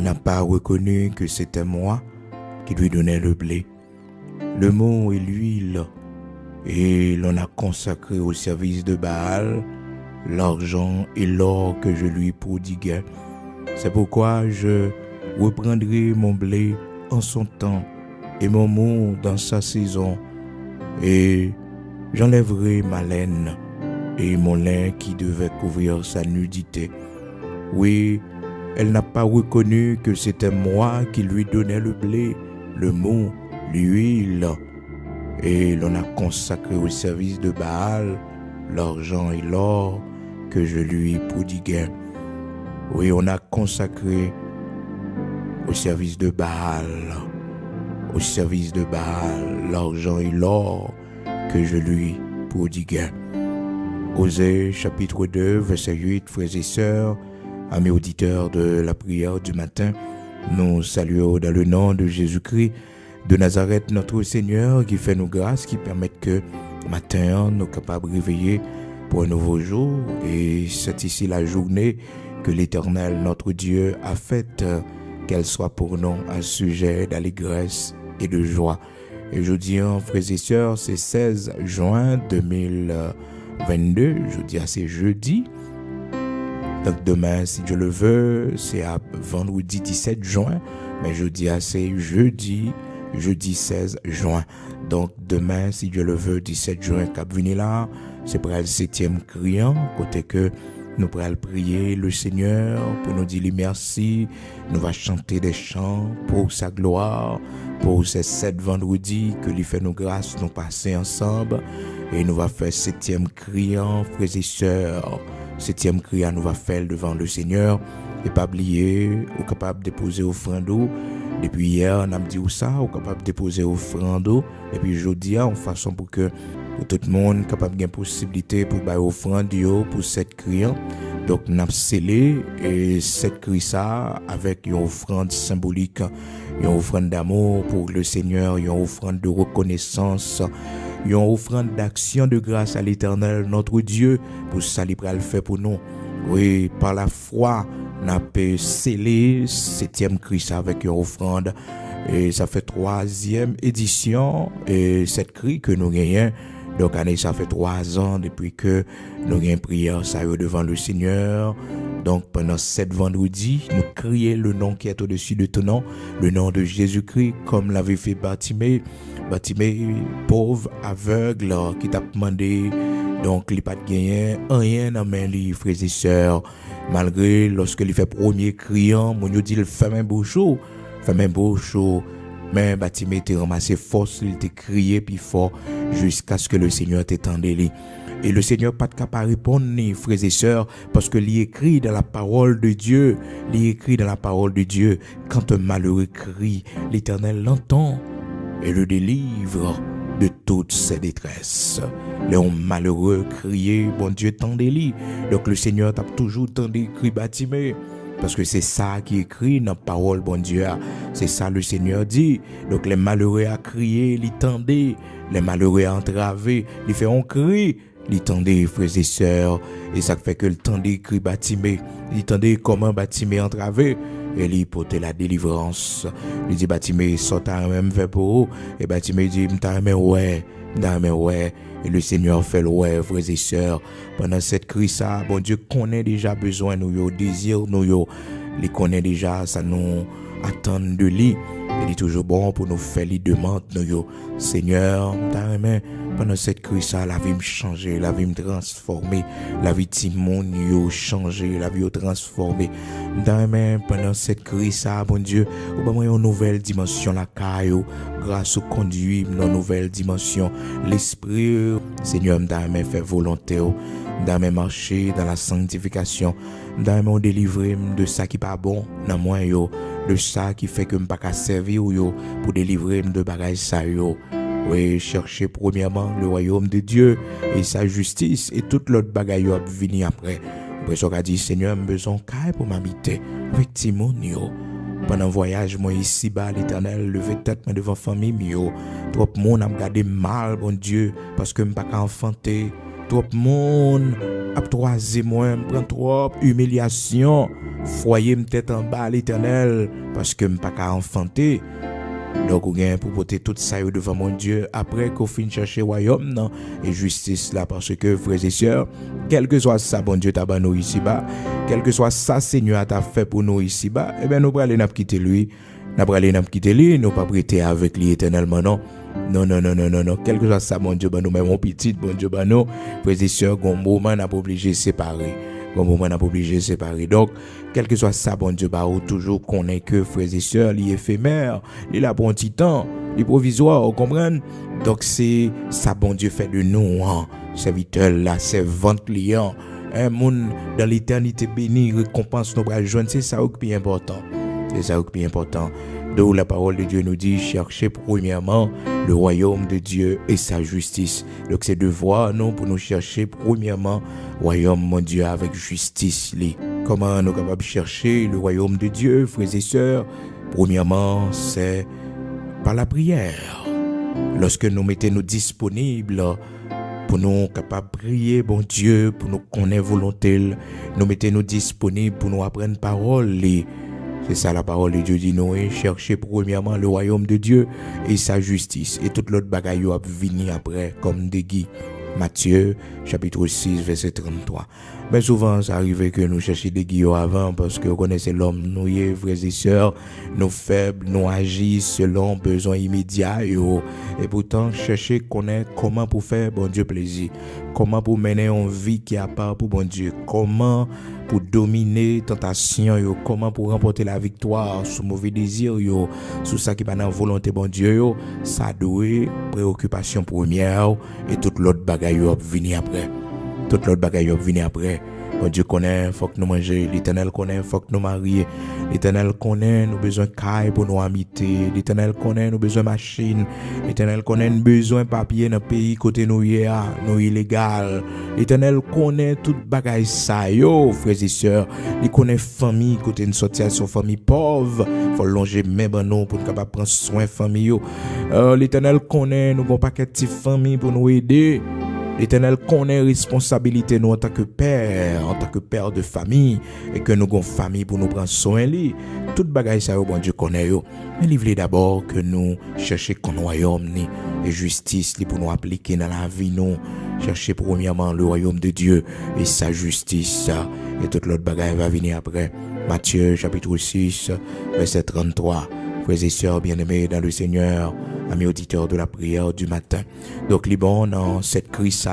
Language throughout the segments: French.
n'a pas reconnu que c'était moi qui lui donnais le blé, le mont et l'huile, et l'on a consacré au service de Baal l'argent et l'or que je lui prodiguais. C'est pourquoi je reprendrai mon blé en son temps et mon mou dans sa saison, et j'enlèverai ma laine et mon lin qui devait couvrir sa nudité. Oui, elle n'a pas reconnu que c'était moi qui lui donnais le blé, le mou, l'huile, et l'on a consacré au service de Baal l'argent et l'or que je lui prodiguais. Oui, on a consacré au service de Baal, l'argent et l'or que je lui prodiguais. Osée chapitre 2, verset 8, frères et sœurs, amis auditeurs de la prière du matin, nous saluons dans le nom de Jésus-Christ de Nazareth, notre Seigneur, qui fait nous grâce, qui permet que matin nous sommes capables de réveiller pour un nouveau jour. Et c'est ici la journée que l'Éternel, notre Dieu, a faite, qu'elle soit pour nous un sujet d'allégresse et de joie. Et je dis, frères et sœurs, c'est 16 juin 2022, je dis c'est jeudi. Donc demain, si Dieu le veut, c'est à vendredi 17 juin, mais je dis c'est jeudi 16 juin. Donc demain, si Dieu le veut, 17 juin, cap venir là, c'est pour le 7e criant, côté que nous pourrons prier le Seigneur pour nous dire merci. Nous allons chanter des chants pour sa gloire, pour ces 7 vendredis que lui fait nous grâces, nous passer ensemble. Et nous allons faire 7e criant, frères et sœurs. 7e criant, nous allons faire devant le Seigneur. Et pas oublier, ou capable de déposer offrande. Depuis hier, on a dit ça, ou capable de déposer offrande. Et puis jeudi, en façon pour que tout le monde capable de possibilité pour bailler offrande pour 7 criants. Donc nous avons scellé et 7 cris ça avec une offrande symbolique, une offrande d'amour pour le Seigneur, une offrande de reconnaissance, une offrande d'action de grâce à l'Éternel, notre Dieu, pour ça qu'il va le faire pour nous. Oui, par la foi, on a pu sceller 7e cri avec une offrande. Et ça fait 3e édition et 7 cris que nous gagnons. Donc, ça fait 3 ans depuis que nous avons prière ça devant le Seigneur. Donc, pendant 7 vendredis, nous crions le nom qui est au-dessus de ton nom, le nom de Jésus-Christ, comme l'avait fait Bartimée. Bartimée, pauvre, aveugle, qui t'a demandé, donc, il n'a pas de gagné, rien dans main, frères et sœurs. Malgré, lorsque il fait premier criant, mon Dieu dit, il fait un beau show. Mais Bartimée était ramassé force, il était crié puis fort jusqu'à ce que le Seigneur t'étende lui. Et le Seigneur pas de capable répondre ni frères et sœurs parce que il écrit dans la parole de Dieu, quand un malheureux crie, l'Éternel l'entend et le délivre de toutes ses détresses. Les hommes malheureux criaient, bon Dieu tendez-lui. Donc le Seigneur t'a toujours tendu cri Bartimée. Parce que c'est ça qui est écrit dans la parole, bon Dieu. C'est ça le Seigneur dit. Donc les malheureux à crier, ils tendaient. Les malheureux à entraver, ils font un cri. Ils tendaient, frères et sœurs. Et ça fait que le tendait cri Bartimée. Ils tendaient comment Bartimée entravé. Et il portait la délivrance. Il dit Bartimée, sort à même fait pour eux. Et Bartimée dit, m'ta ouais. Et le Seigneur fait le ouais, frères et sœurs. Pendant cette crise, ça, bon Dieu connaît déjà besoin nous, désir nous, il connaît déjà, ça nous attend de lui. Il est toujours bon pour nous faire les demandes nous, Seigneur, pendant cette crise, ça, la vie me changer, la vie me transformer, la vie de Timon changer, la vie transformer. Pendant cette crise, ça, bon Dieu, ou ben une nouvelle dimension la caillou, grâce au conduit, une nouvelle dimension, l'esprit, Seigneur, m'dame fait volonté, m'dame marcher dans la sanctification, m'dame délivrer de ça qui pas bon dans moi de ça qui fait que m'pas qu'à servir pour délivrer de bagages ça yo. Oui, chercher premièrement le royaume de Dieu et sa justice et toute l'autre bagaille va venir après. Après ça, on a dit Seigneur, j'ai besoin de pour m'habiter avec Timon pendant le voyage moi ici bas l'Éternel lever tête devant famille trop monde a regardé mal bon Dieu parce que m'pas qu'à enfanter trop monde ap troisième moi, prend trop humiliation, foyer me tête en bas l'Éternel parce que me pas qu'à enfanter. Donc, on gagne pour porter tout ça devant mon Dieu après qu'on finisse chercher royaume non, et justice là. Parce que, frères et sœurs, quel que soit ça, bon Dieu t'a ban nous ici-bas, quel que soit ça, Seigneur t'a fait pour nous ici-bas, eh bien, nous allons aller quitter lui. Nous allons aller quitter lui, nous pas prêter avec lui éternellement, non. Non. Quel que soit ça, mon Dieu, ben nous, même mon petit, bon Dieu, ben nous, frères et sœurs, un moment, n'a pas obligé de séparer. Un moment, n'a pas obligé de séparer. Donc, quel que soit ça, bon Dieu, bah, toujours connaît que frères et sœurs, il est éphémère, il a pour un petit temps, il est provisoire, vous comprenez? Donc, c'est ça, bon Dieu, fait de nous, hein, serviteurs là, servantes clients, un monde dans l'éternité béni, récompense nos bras jeunes, c'est ça qui est important. C'est ça qui est important. D'où la parole de Dieu nous dit, cherchez premièrement le royaume de Dieu et sa justice. Donc c'est devoir, non, pour nous chercher premièrement le royaume, mon Dieu, avec justice. Comment nous sommes capables de chercher le royaume de Dieu, frères et sœurs? Premièrement, c'est par la prière. Lorsque nous mettons nous disponibles pour nous capables de prier, bon Dieu, pour nous connaître volonté, nous mettons nous disponibles pour nous apprendre parole. C'est ça la parole de Dieu dit nous, cherchez premièrement le royaume de Dieu et sa justice. Et toute l'autre bagaille va venir après, comme des guides. Matthieu, chapitre 6, verset 33. Mais souvent, ça arrive que nous cherchions des guides avant parce que vous connaissez l'homme, nous, frères et sœurs, nous faibles, nous agissons selon besoins immédiats. Et pourtant, chercher connaître comment pour faire bon Dieu plaisir. Comment pour mener une vie qui a part pour bon Dieu. Comment pour dominer tentation, comment pour remporter la victoire sous mauvais désir, sous ça qui pas dans volonté bon Dieu, ça doit préoccupation première et toute l'autre bagaille va venir après. Toute l'autre bagaille va venir après. Bon Dieu connaît, faut que nous mangions. L'Éternel connaît, faut que nous marions. L'Éternel connaît, nous besoin de caille pour nous habiter. L'Éternel connaît, nous besoin de machine. L'Éternel connaît, nous besoin de papier dans le pays côté nous illégal. L'Éternel connaît toute bagaille ça, frères et sœurs. Il connaît famille côté nous sortir son famille pauvre. Faut longer même nous pour nous capable prendre soin famille. L'Éternel connaît, nous avons pas de famille pour nous aider. L'Éternel connaît responsabilité nous en tant que père de famille, et que nous avons famille pour nous prendre soin de lui. Toute bagaille ça, bon Dieu connaît. Mais il voulait d'abord que nous cherchions qu'on royaume et justice pour nous appliquer dans la vie. Nous chercher premièrement le royaume de Dieu et sa justice. Et toute l'autre bagaille va venir après. Matthieu chapitre 6, verset 33. Frères et sœurs bien-aimés dans le Seigneur, amis auditeurs de la prière du matin. Donc, bon, dans cette crise,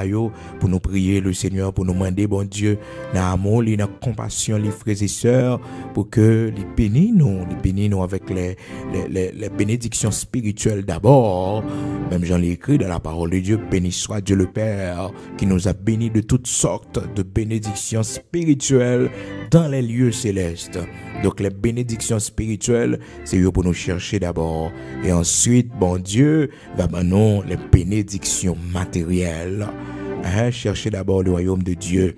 pour nous prier le Seigneur, pour nous demander, bon Dieu, dans l'amour, dans la compassion, les frères et sœurs, pour que les bénisse nous avec les bénédictions spirituelles d'abord. Même j'en ai écrit dans la parole de Dieu, béni soit Dieu le Père, qui nous a bénis de toutes sortes de bénédictions spirituelles dans les lieux célestes. Donc, les bénédictions spirituelles, c'est pour nous chercher d'abord. Et ensuite, bon Dieu, va nous les bénédictions matérielles. Chercher d'abord le royaume de Dieu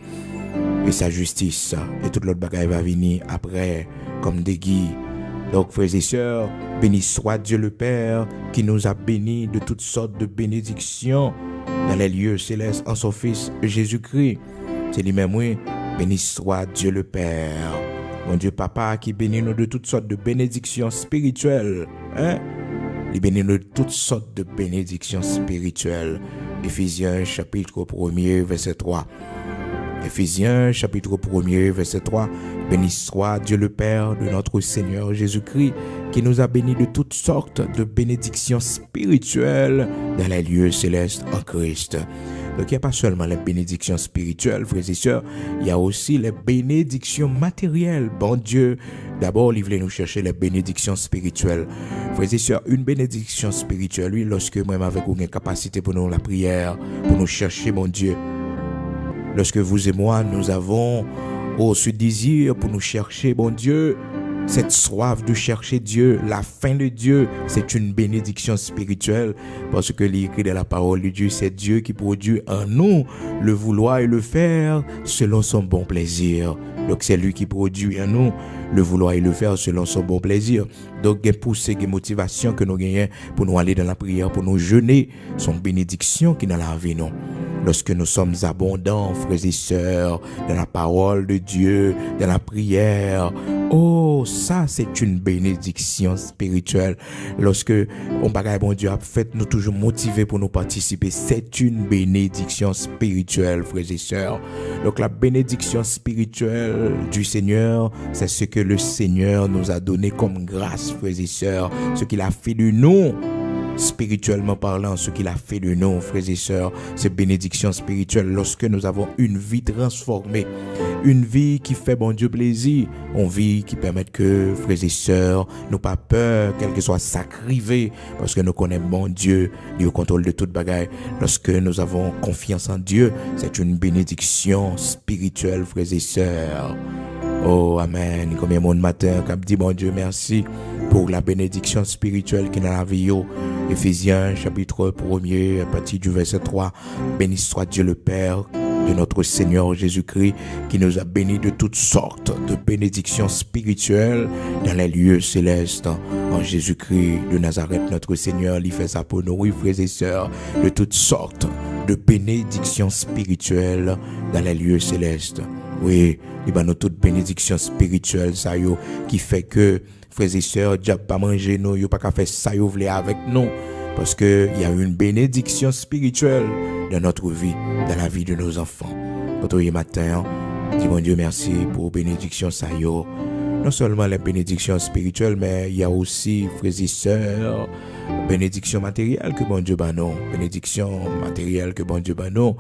et sa justice. Et toute l'autre bagaille va venir après, comme des guides. Donc, frères et sœurs, béni soit Dieu le Père, qui nous a bénis de toutes sortes de bénédictions dans les lieux célestes en son Fils Jésus-Christ. C'est lui-même, oui. Béni soit Dieu le Père. Mon Dieu Papa qui bénit nous de toutes sortes de bénédictions spirituelles. Il bénit nous de toutes sortes de bénédictions spirituelles. Éphésiens chapitre 1er verset 3. Éphésiens chapitre 1er verset 3. Béni soit Dieu le Père de notre Seigneur Jésus-Christ qui nous a bénis de toutes sortes de bénédictions spirituelles dans les lieux célestes en Christ. Donc, il n'y a pas seulement les bénédictions spirituelles, frères et sœurs, il y a aussi les bénédictions matérielles. Bon Dieu, d'abord, il voulait nous chercher les bénédictions spirituelles. Frères et sœurs, une bénédiction spirituelle, oui, lorsque même avec une capacité pour nous la prière, pour nous chercher, mon Dieu. Lorsque vous et moi, nous avons ce désir pour nous chercher, bon Dieu, cette soif de chercher Dieu, la fin de Dieu, c'est une bénédiction spirituelle parce que l'écrit de la parole de Dieu, c'est Dieu qui produit en nous le vouloir et le faire selon son bon plaisir. Donc c'est lui qui produit en nous le vouloir et le faire selon son bon plaisir. Donc il y a poussée, il y a motivation que nous gagnons pour nous aller dans la prière, pour nous jeûner, son bénédiction qui est dans la vie. Non. lorsque nous sommes abondants, frères et sœurs, dans la parole de Dieu, dans la prière. Oh, ça c'est une bénédiction spirituelle. Lorsque on bagaille bon Dieu a fait, nous toujours motivés pour nous participer. C'est une bénédiction spirituelle, frères et sœurs. Donc la bénédiction spirituelle du Seigneur, c'est ce que le Seigneur nous a donné comme grâce, frères et sœurs, ce qu'il a fait de nous. Spirituellement parlant, ce qu'il a fait de nous, frères et sœurs, c'est bénédiction spirituelle lorsque nous avons une vie transformée, une vie qui fait bon Dieu plaisir, une vie qui permet que, frères et sœurs, nous pas peur, quel que soit sacrivé, parce que nous connaissons bon Dieu, il est au contrôle de toute bagaille. Lorsque nous avons confiance en Dieu, c'est une bénédiction spirituelle, frères et sœurs. Oh, amen. Combien de monde matin, comme dit bon Dieu, merci pour la bénédiction spirituelle qui est dans la vie. Éphésiens, chapitre 1er, à partir du verset 3. Béni soit Dieu le Père de notre Seigneur Jésus-Christ, qui nous a bénis de toutes sortes de bénédictions spirituelles dans les lieux célestes. En Jésus-Christ de Nazareth, notre Seigneur, il fait ça pour nous, oui, frères et sœurs, de toutes sortes de bénédictions spirituelles dans les lieux célestes. Oui, il y a toute bénédiction spirituelle, ça yo, qui fait que, frères et sœurs, diable pas manger nous, yo pas qu'à faire ça yo vle avec nous, parce que il y a une bénédiction spirituelle dans notre vie, dans la vie de nos enfants. Quand on est matin, dis bon Dieu merci pour bénédiction ça yo. Non seulement les bénédictions spirituelles, mais il y a aussi, frères et sœurs, bénédiction matérielle que bon Dieu ba nous, bénédiction matérielle que bon Dieu ba nous.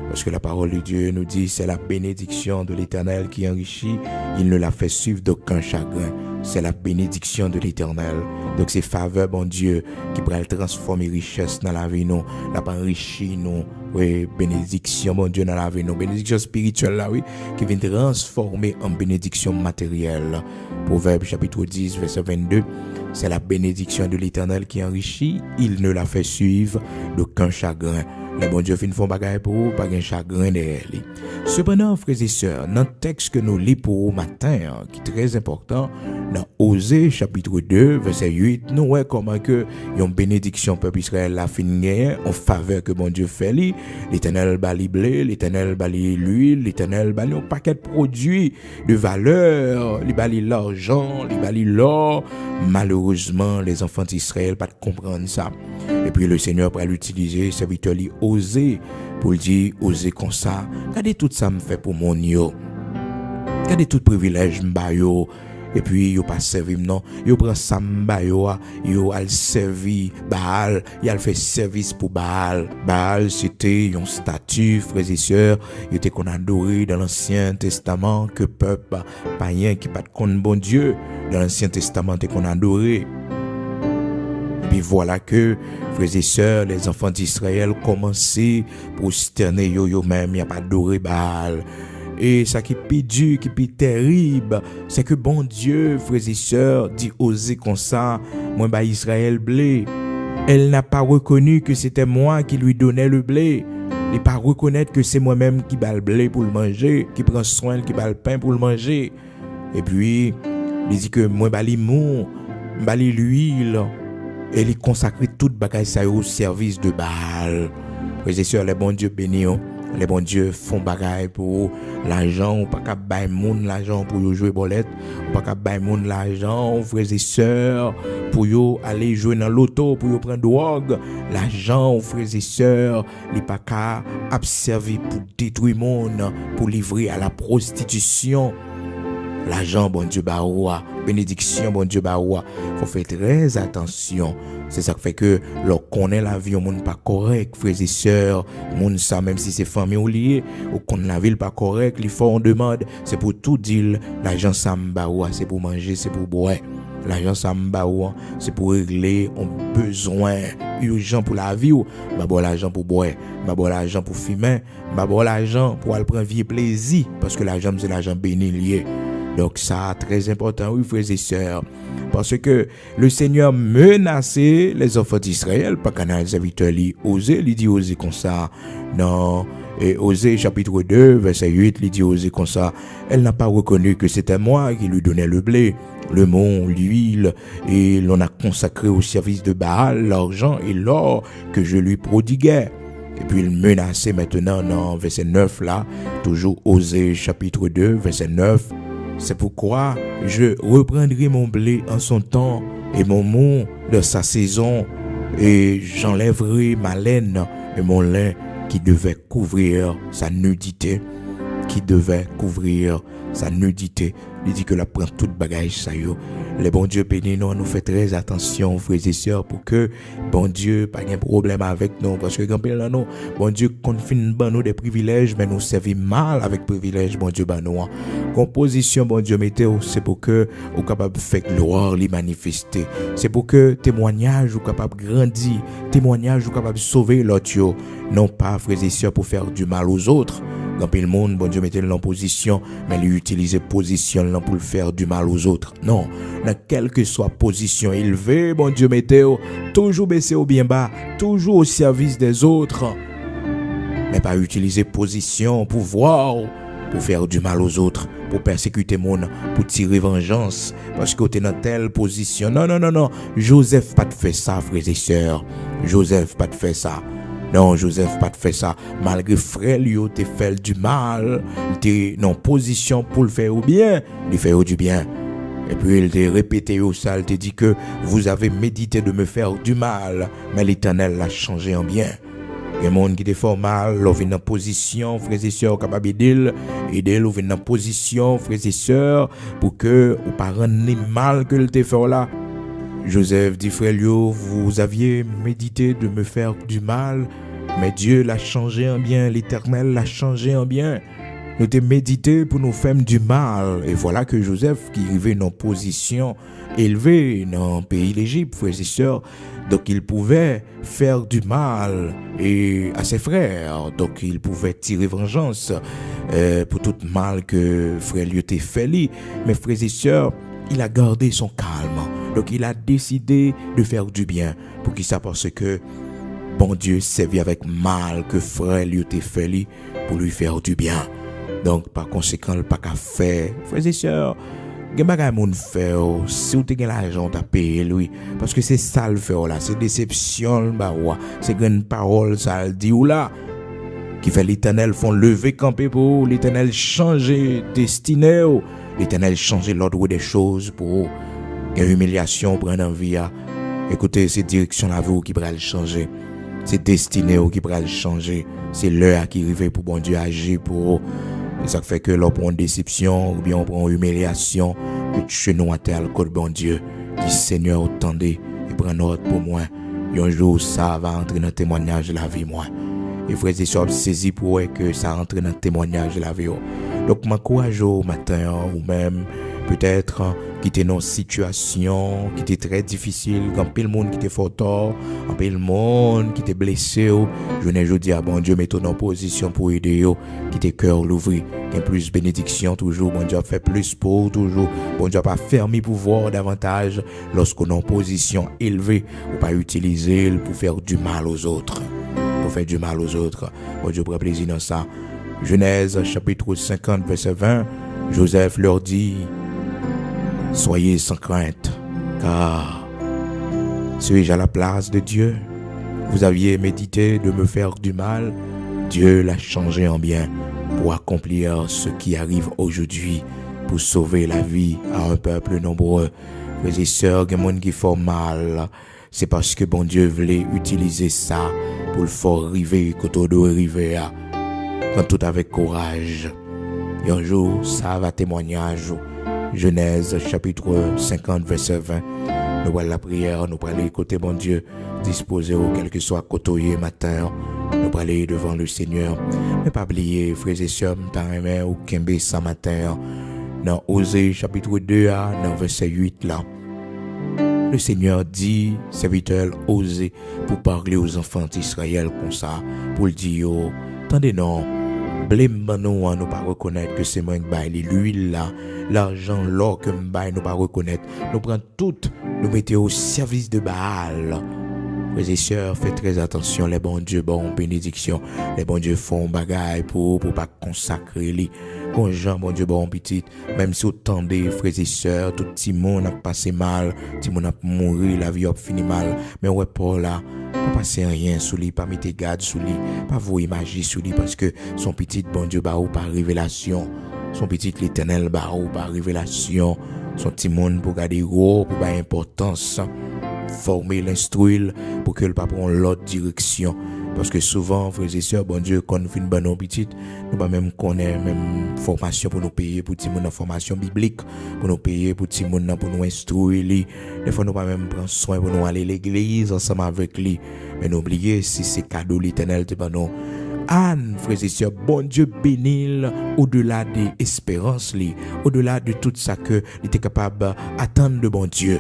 Parce que la parole de Dieu nous dit, c'est la bénédiction de l'Éternel qui enrichit, il ne la fait suivre d'aucun chagrin. C'est la bénédiction de l'Éternel. Donc c'est faveur, bon Dieu, qui pourrait transformer richesse dans la vie, nous, la enrichir nous. Oui, bénédiction, bon Dieu, dans la vie, nous. Bénédiction spirituelle, là, oui, qui vient transformer en bénédiction matérielle. Proverbe chapitre 10, verset 22. C'est la bénédiction de l'Éternel qui enrichit, il ne la fait suivre d'aucun chagrin. Les bon Dieu fin font bagaille pour vous, pas de chagrin derrière lui. Cependant, frères et sœurs, dans le texte que nous lisons pour matin, qui est très important, dans Osée chapitre 2, verset 8, nous voyons comment que une bénédiction peuple Israël la fin gagner en faveur que bon Dieu fait lui. L'Éternel bali blé, l'Éternel bali l'huile, l'Éternel bali un paquet de produits de valeur, il bali l'argent, il bali l'or. Malheureusement, les enfants d'Israël pas comprendre ça. Et puis le Seigneur pourrait l'utiliser, serviteur lui oser pour le dire, oser comme ça. Regardez tout ça me fait pour mon yo. Regardez tout privilège m'ba yo. Et puis yo pas servi non, yo prend ça m'ba yo al servi Baal, il a fait service pour Baal. Baal c'était un statut, frères et sœurs, il était qu'on adoré dans l'Ancien Testament, que peuple païen qui pas de bon Dieu dans l'Ancien Testament était qu'on adoré. Et puis voilà que, frères et sœurs, les enfants d'Israël commençaient à prosterner eux-mêmes, il n'y a pas adoré Baal. Et ça qui est plus dur, qui est plus terrible, c'est que bon Dieu, frères et sœurs, dit oser comme ça, moi bah Israël blé. Elle n'a pas reconnu que c'était moi qui lui donnais le blé. Il n'a pas reconnaître que c'est moi-même qui bat le blé pour le manger, qui prend soin, qui bat le pain pour le manger. Et puis, il dit que moi bah l'huile, et il consacre toute bagaille ça au service de Baal. Frères et sœurs, les bons dieux bénis, les bons dieux font bagaille pour l'argent, ou pas qu'à bailler moun l'argent pour jouer bolette, ou pas qu'à bailler moun l'argent, frères et sœurs, pour yo aller jouer dans l'auto, pour yo prendre drogue. L'argent, frères et sœurs, il pas qu'à observer pour détruire monde, pour livrer à la prostitution. L'argent, bon Dieu, baoua, bénédiction, bon Dieu, baoua. Faut faire très attention. C'est ça qui fait que, lorsqu'on connaît la vie, on n'est pas correct, frères et sœurs. Moun ça, même si c'est famille ou lié, ou qu'on la vie pas correct, il faut on demande, c'est pour tout dire, l'argent, ça m'baoua, c'est pour manger, c'est pour boire. L'argent, ça m'baoua, c'est pour régler un besoin urgent pour la vie, ou, m'abou l'argent pour boire, m'abou l'argent pour fumer, m'abou l'argent pour aller prendre vie et plaisir, parce que l'argent, c'est l'argent béni lié. Donc ça, très important, oui, frères et sœurs. Parce que le Seigneur menaçait les enfants d'Israël, pas qu'un serviteur lui osait, lui dit oser comme ça. Non, et Osée chapitre 2, verset 8, lui dit oser comme ça. Elle n'a pas reconnu que c'était moi qui lui donnais le blé, le mont, l'huile, et l'on a consacré au service de Baal l'argent et l'or que je lui prodiguais. Et puis il menaçait maintenant dans verset 9 là, toujours Osée chapitre 2, verset 9. C'est pourquoi je reprendrai mon blé en son temps et mon mou de sa saison, et j'enlèverai ma laine et mon lin qui devait couvrir sa nudité. Qui devait couvrir sa nudité. Il dit que la prend toute bagage ça yo. Les bon Dieu bénis nous fait très attention frères et sœurs pour que bon Dieu pas de problème avec nous parce que quand là nous bon Dieu confine nous des privilèges mais nous servit mal avec privilèges bon Dieu nous. Composition bon Dieu météo c'est pour que ou capable faire gloire les manifester. C'est pour que témoignage ou capable grandir, témoignage ou capable sauver l'autre yo. Non pas frères et sœurs pour faire du mal aux autres. Quand le monde, bon Dieu mettait en position, mais il utilisait position là pour le faire du mal aux autres. Non, dans quelle que soit position élevée, bon Dieu mettait toujours baissé au bien bas, toujours au service des autres. Mais pas utiliser position, pouvoir pour faire du mal aux autres, pour persécuter le monde, pour tirer vengeance, parce que tu es dans telle position. Non, non, non, non. Joseph pas de fait ça, frères et sœurs. Joseph pas de fait ça. Non, Joseph pas de fait ça. Malgré frère lui te fait du mal, il était en position pour le faire au bien, il fait du bien. Et puis il t'a répété au ça, il t'a dit que vous avez médité de me faire du mal, mais l'Éternel l'a changé en bien. Il y a des gens qui te font mal, ils viennent en position, frères et sœurs, capable d'aider, ils viennent en position, frères et sœurs, pour que vous ne pas rendre mal que le te fait là. Joseph dit, frère Lio, vous aviez médité de me faire du mal, mais Dieu l'a changé en bien, l'Éternel l'a changé en bien. Nous t'ai médité pour nous faire du mal. Et voilà que Joseph, qui arrivait dans une position élevée dans le pays d'Égypte, frères et sœurs, donc il pouvait faire du mal à ses frères. Donc il pouvait tirer vengeance pour tout mal que frère Lio t'a fait. Mais frères et sœurs, il a gardé son calme. Donc il a décidé de faire du bien. Pour qui ça? Parce que bon Dieu servi avec mal que frère lui a fait pour lui faire du bien. Donc par conséquent, le pas qu'à faire. Frères et sœurs, gen bagay moun fait si ou te gen l'argent t'a payer lui parce que c'est ça le fait là, c'est déception bah ouais, c'est grande parole ça le dit ou là qui fait l'Éternel font lever camper pour l'Éternel changer destinée, l'Éternel changer l'ordre des choses pour une humiliation prendre en vie. Écoutez, c'est direction la vie qui va le changer. C'est destinée qui va le changer. C'est l'heure qui arrive pour bon Dieu agir pour. Et ça fait que l'on prend une déception ou bien on prend une humiliation, que tu nous à terre le code bon Dieu. Dit Seigneur, attendez et prends note pour moi. Et un jour ça va entrer dans le témoignage de la vie moi. Et frères et sœurs, saisi pour que ça entre dans le témoignage de la vie. Donc m'encourage au matin ou même peut-être qui était dans une situation qui était très difficile, quand pile monde qui était fort tort, quand pile monde qui était blessé, je ne dis à bon Dieu mettons en position pour aider yo, qui était cœur l'ouvrir, qui plus bénédiction toujours, bon Dieu fait plus pour toujours, bon Dieu pas fermé pouvoir davantage lorsqu'on est en position élevée ou pas utiliser pour faire du mal aux autres. Pour faire du mal aux autres. Bon Dieu prend plaisir dans ça. Genèse chapitre 50 verset 20, Joseph leur dit: soyez sans crainte, car suis-je à la place de Dieu? Vous aviez médité de me faire du mal, Dieu l'a changé en bien pour accomplir ce qui arrive aujourd'hui, pour sauver la vie à un peuple nombreux. Frères et sœurs, il y a des gens qui font mal, c'est parce que bon Dieu voulait utiliser ça pour le faire arriver quand on doit arriver, quand tout avec courage. Et un jour, ça va témoignage. Genèse chapitre 50 verset 20. Nous voyons la prière, nous allons écouter bon Dieu, disposer au quel que soit côté matin, nous allons aller devant le Seigneur. Mais pas oublier, frères et sœurs, nous ou Kembe ce matin, dans Osée chapitre 2, dans verset 8 là. Le Seigneur dit, serviteur Osée, pour parler aux enfants d'Israël comme ça, pour le dire, attendez non, blême nous, nous pas reconnaître que c'est moi qui baille l'huile là, l'argent, l'or que nous baille, nous pas reconnaître. Nous prenons tout, nous mettons au service de Baal. Frères et sœurs, faites très attention, les bons dieux, bon bénédiction, les bons dieux font bagaille pour pas consacrer les. Quand Jean, bon Dieu, bon petit, même si autant de frères et sœurs, tout petit monde a passé mal, tout le monde a mouru, la vie a fini mal, mais ouais, Paul là, pas passer rien sous lui, pas mettre garde sous lui, pas vouer magie sous lui parce que son petit bon Dieu ba ou par révélation, son petit l'Éternel ba ou par révélation, son petit monde pour garder gros, pour pas importance, former, l'instruire pour que le pas prenne l'autre direction. Parce que souvent, frères et sœurs, bon Dieu, quand nous finissons par nos petites, nous pas même connaître même formation pour nous payer pour petit monde en formation biblique, pour nous payer pour petit monde pour nous instruire. Des fois, nous pas même prendre soin pour nous aller à l'église ensemble avec lui. Mais n'oubliez, si c'est cadeau l'Éternel, c'est pas non. Anne, frères et sœurs, bon Dieu bénit au-delà des espérances, au-delà de tout ça que il était capable d'attendre de bon Dieu.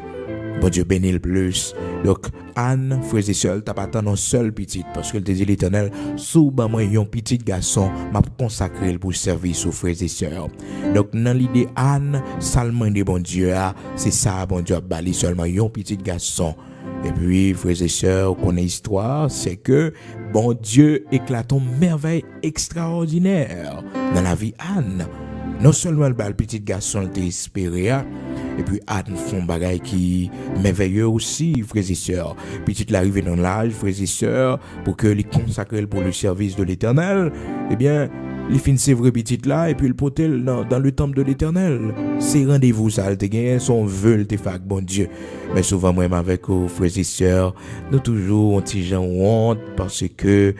Bon Dieu bénit le plus. Donc, Anne, frères et sœurs, t'as pas attendre un seul petit, parce que te dit l'Éternel, sous moi, un petit garçon, m'a consacré pour servir sous frères et sœurs. Donc, dans l'idée, Anne, salement de bon Dieu, c'est ça, bon Dieu a bali seulement un petit garçon. Et puis, frères et sœurs, qu'on a histoire, c'est que bon Dieu éclate une merveille extraordinaire dans la vie Anne. Non seulement le petit garçon était espéré, et puis Anne font bagaille qui merveilleux aussi, frères et sœurs. Petit l'arrivée dans l'âge, frères et sœurs, pour que les consacrent pour le service de l'Éternel, eh bien, les fins c'est vrai petit là, et puis le potel dans le temple de l'Éternel. C'est rendez-vous ça, le gain, son vœu, le fait bon Dieu. Mais souvent, moi, avec vos frères et sœurs, nous toujours, on petit gens honte, parce que,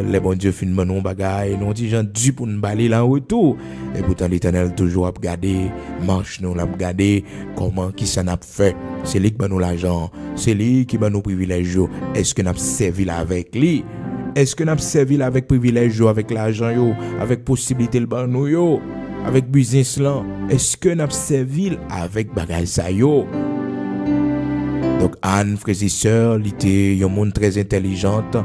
les bon Dieu fin mon bagaille, nous, petit gens dû pour nous balayer là en retour. Et pourtant, l'Éternel toujours a regardé, marche nous, l'a regardé, comment, qui ça n'a fait. C'est lui qui va nous l'argent, c'est lui qui va nous privilèges. Est-ce que nous avons servi là avec lui? Est-ce que nous avons servi là avec privilèges, avec l'argent, avec possibilité le ban nous, avec business là? Est-ce que nous avons servi avec bagaille ça yo? Donc Anne, frères et sœurs, il était un monde très intelligente.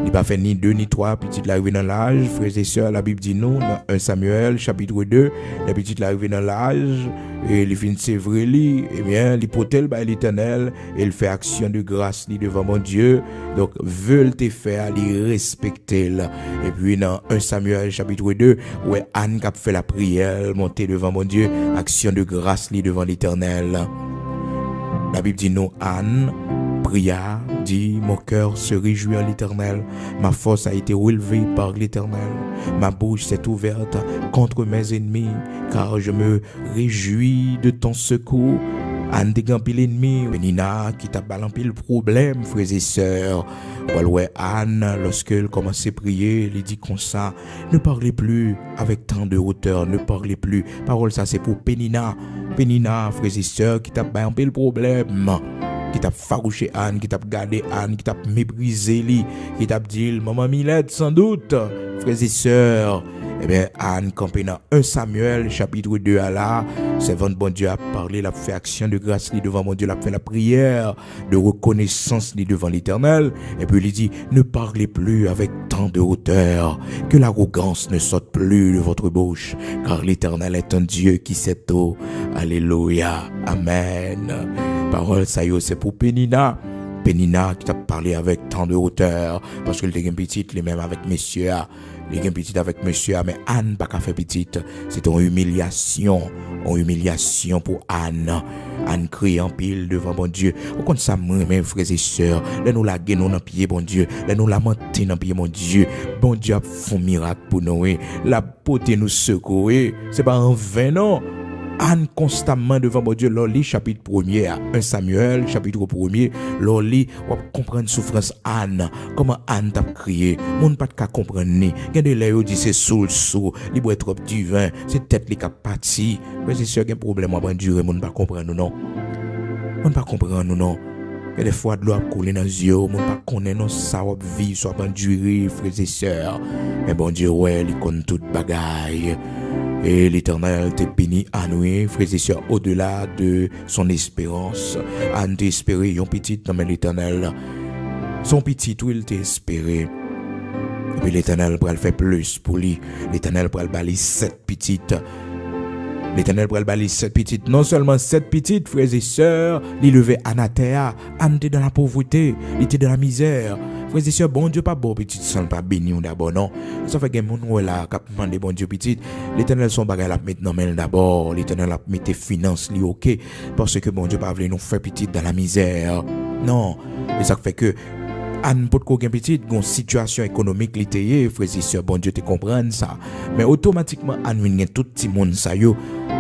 Il n'a pas fait ni 2 ni 3 petites l'arrivée dans l'âge. Frères et sœurs, la Bible dit nous, dans 1 Samuel, chapitre 2, la petite l'arrivée dans l'âge, et les fins c'est vrai, eh bien, l'hypothèse par l'Éternel, et il fait action de grâce devant mon Dieu. Donc, veulent te faire, les respecter. Et puis, dans 1 Samuel, chapitre 2, où Anne qui a fait la prière, monter devant mon Dieu, action de grâce devant l'Éternel. La Bible dit nous, Anne, pria, dit, mon cœur se réjouit en l'Éternel, ma force a été relevée par l'Éternel, ma bouche s'est ouverte contre mes ennemis, car je me réjouis de ton secours. Anne dégampil l'ennemi, Pénina qui t'a balampé le problème, frères et sœurs. Ouais, Anne, lorsqu'elle commençait à prier, elle dit comme ça, ne parlez plus avec tant de hauteur, ne parlez plus. Parole ça c'est pour Pénina, frères et sœurs, qui t'a balampé le problème, qui t'a farouché Anne, qui t'a gardé Anne, qui t'a méprisé lui, qui t'a dit, maman Milette sans doute, frères et sœurs. Eh bien, Anne, campé dans 1 Samuel, chapitre 2 à là, servante bon Dieu a parlé, il a fait action de grâce devant mon Dieu, il a fait la prière de reconnaissance devant l'Éternel. Et puis il dit, ne parlez plus avec tant de hauteur, que l'arrogance ne sorte plus de votre bouche, car l'Éternel est un Dieu qui sait tout. Alléluia, Amen. Parole, ça y est, c'est pour Pénina. Pénina qui t'a parlé avec tant de hauteur, parce que le était petite, les mêmes avec messieurs. Les gens petits avec monsieur, mais Anne pas qu'à faire petite. C'est une humiliation pour Anne. Anne crie en pile devant bon Dieu. Au compte ça, mes frères et sœurs, là nous la guénons dans pied bon Dieu, là nous lamentons dans pied mon Dieu. Bon Dieu a fait un miracle pour nous. La beauté nous secouer. C'est pas en vain non. Anne constamment devant mon Dieu, l'oli chapitre 1er à 1 Samuel, chapitre 1er, l'oli, on va comprendre souffrance Anne, comment Anne t'a crié, mon pas de qu'à comprendre ni, quand de l'air dit c'est sous, il boit trop du vin, c'est tête li cap parti, mais c'est sûr qu'il y a un problème à endurer, mon pas comprendre non, mon pas comprendre non. Il y a des fois de l'eau a coulé dans les yeux, mon pas connaître non ça va vivre, soit endurer, frères et sœurs, mais bon Dieu ouais, il connaît toute bagaille. Et l'Éternel te bénit à nous, frères et sœurs, au-delà de son espérance. Anne t'a espéré, yon petit dans l'Éternel. Son petit, tout il t'a espéré. Et puis l'Éternel pourra le faire plus pour lui. L'Éternel pourra le balayer 7 petites. L'Éternel pourra le balayer 7 petites. Non seulement 7 petites, frères et sœurs, il levait Anathea. Anne était dans la pauvreté, il était dans la misère. Frères et sœurs, bon Dieu pas bon petit, sans pas béni d'abord, non. Ça fait que mon là, cap demande bon Dieu petit. L'Éternel son bagage la mettre dans main d'abord. L'Éternel la mettre finances li OK parce que bon Dieu pas voulu nous faire petit dans la misère. Non, et ça fait que Anne pot ko gen petit, gon situation économique li te ye, frères et sœurs, bon Dieu te comprendre ça. Mais automatiquement Anne vinn gen tout ti monde ça yo.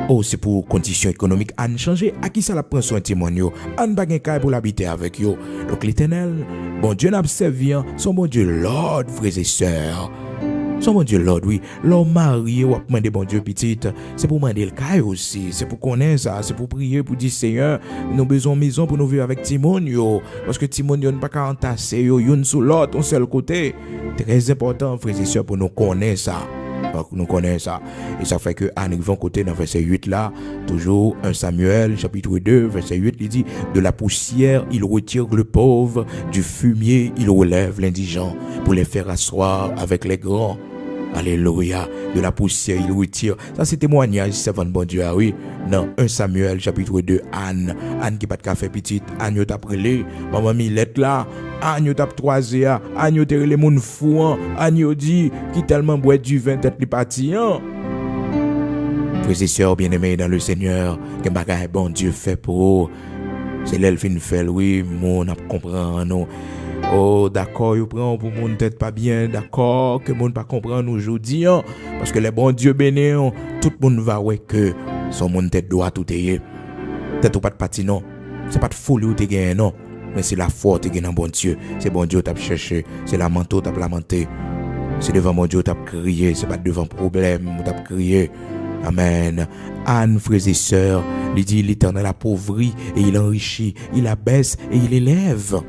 Oh, c'est pour condition économique Anne changer. À qui ça la prend soin ti monde yo? Anne pa gen kay pour l'habiter avec yo. Donc l'Éternel, bon Dieu n'a servi, son bon Dieu Lord, frères et sœurs. Son bon Dieu Lord, oui. L'homme marié ou demander bon Dieu petite, c'est pour demander le caille aussi. C'est pour connaître ça. C'est pour prier, pour dire Seigneur, nous avons besoin de maison pour nous vivre avec Timon yo. Parce que Timon yo n'a pas qu'à entasser yo, yon sous l'autre, on seul côté. Très important, frères et sœurs, pour nous connaître ça. Nous connaissons ça. Et ça fait que Anne vont côté dans verset 8 là, toujours 1 Samuel chapitre 2 verset 8, il dit de la poussière il retire le pauvre, du fumier il relève l'indigent pour les faire asseoir avec les grands. Alléluia. De la poussière il retire. Ça c'est témoignage servant bon Dieu. Ah oui. Dans 1 Samuel chapitre 2, Anne qui pas de café petite, Anne yo t'a prélé, maman Milette là, Anne yo t'a troisé, Anne yo terre les moun fou, Anne yo dit qui tellement boit du vin tête li parti. Frères et sœurs bien-aimés dans le Seigneur, que bagay bon Dieu fait pour c'est l'elfine fait oui, mon a comprendre non. Oh, d'accord, vous prenez pour mon tête pas bien, d'accord, que mon pas comprendre aujourd'hui, parce que les bons Dieu bénis, tout le monde va ouais que son mon tête doit tout ayer. Tête ou pas de parti non, c'est pas de folie ou te gagne non, mais c'est la foi te gagne dans bon Dieu, c'est bon Dieu t'a cherché, c'est la manteau t'a lamenté, c'est devant mon Dieu t'a crié, c'est pas devant problème ou t'a crié. Amen. Anne, frères et sœurs, il dit l'Éternel appauvrit et il enrichit, il abaisse et il élève.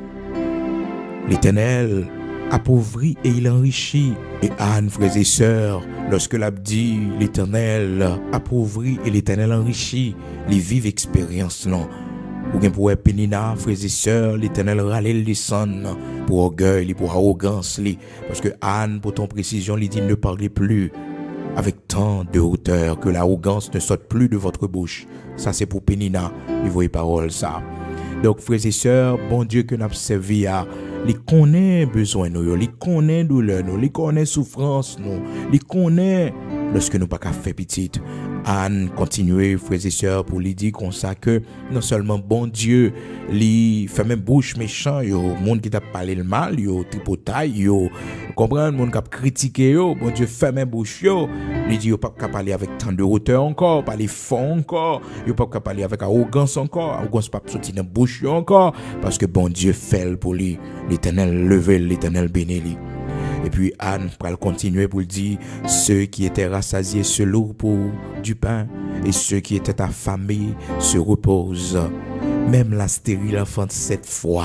L'Éternel appauvrit et il enrichit. Et Anne, frères et sœurs, lorsque l'a dit l'Éternel appauvrit et l'Éternel enrichit, les vives expériences non. Ou bien pour Pénina, frères et sœurs, l'Éternel râle les sonne pour orgueil, pour arrogance, parce que Anne, pour ton précision, il dit ne parlez plus avec tant de hauteur que l'arrogance ne saute plus de votre bouche. Ça c'est pour Pénina, il voit les paroles ça. Donc frères et sœurs, bon Dieu que nous avons servi à les connaît besoin nous, les connaît douleur nous, les connaît souffrance nous, les connaît lorsque nous pas qu'à faire petite. Anne continue frères et sœurs pour lui dire comme ça que non seulement bon Dieu lui fait même bouche méchant yo, monde qui t'a parlé le mal yo, tripotaille yo, comprendre monde qui a critiqué yo, bon Dieu fait même bouche yo, lui dit yo pas qu'à parler avec tant de hauteur encore, parler fort encore, yo pas qu'à parler avec arrogance encore, arrogance pas sortir dans bouche yo encore parce que bon Dieu fait pour lui, l'Éternel levé, l'Éternel béni lui. Et puis Anne va continuer pour dire ceux qui étaient rassasiés se louent pour du pain et ceux qui étaient affamés se reposent. Même la stérile enfante 7 fois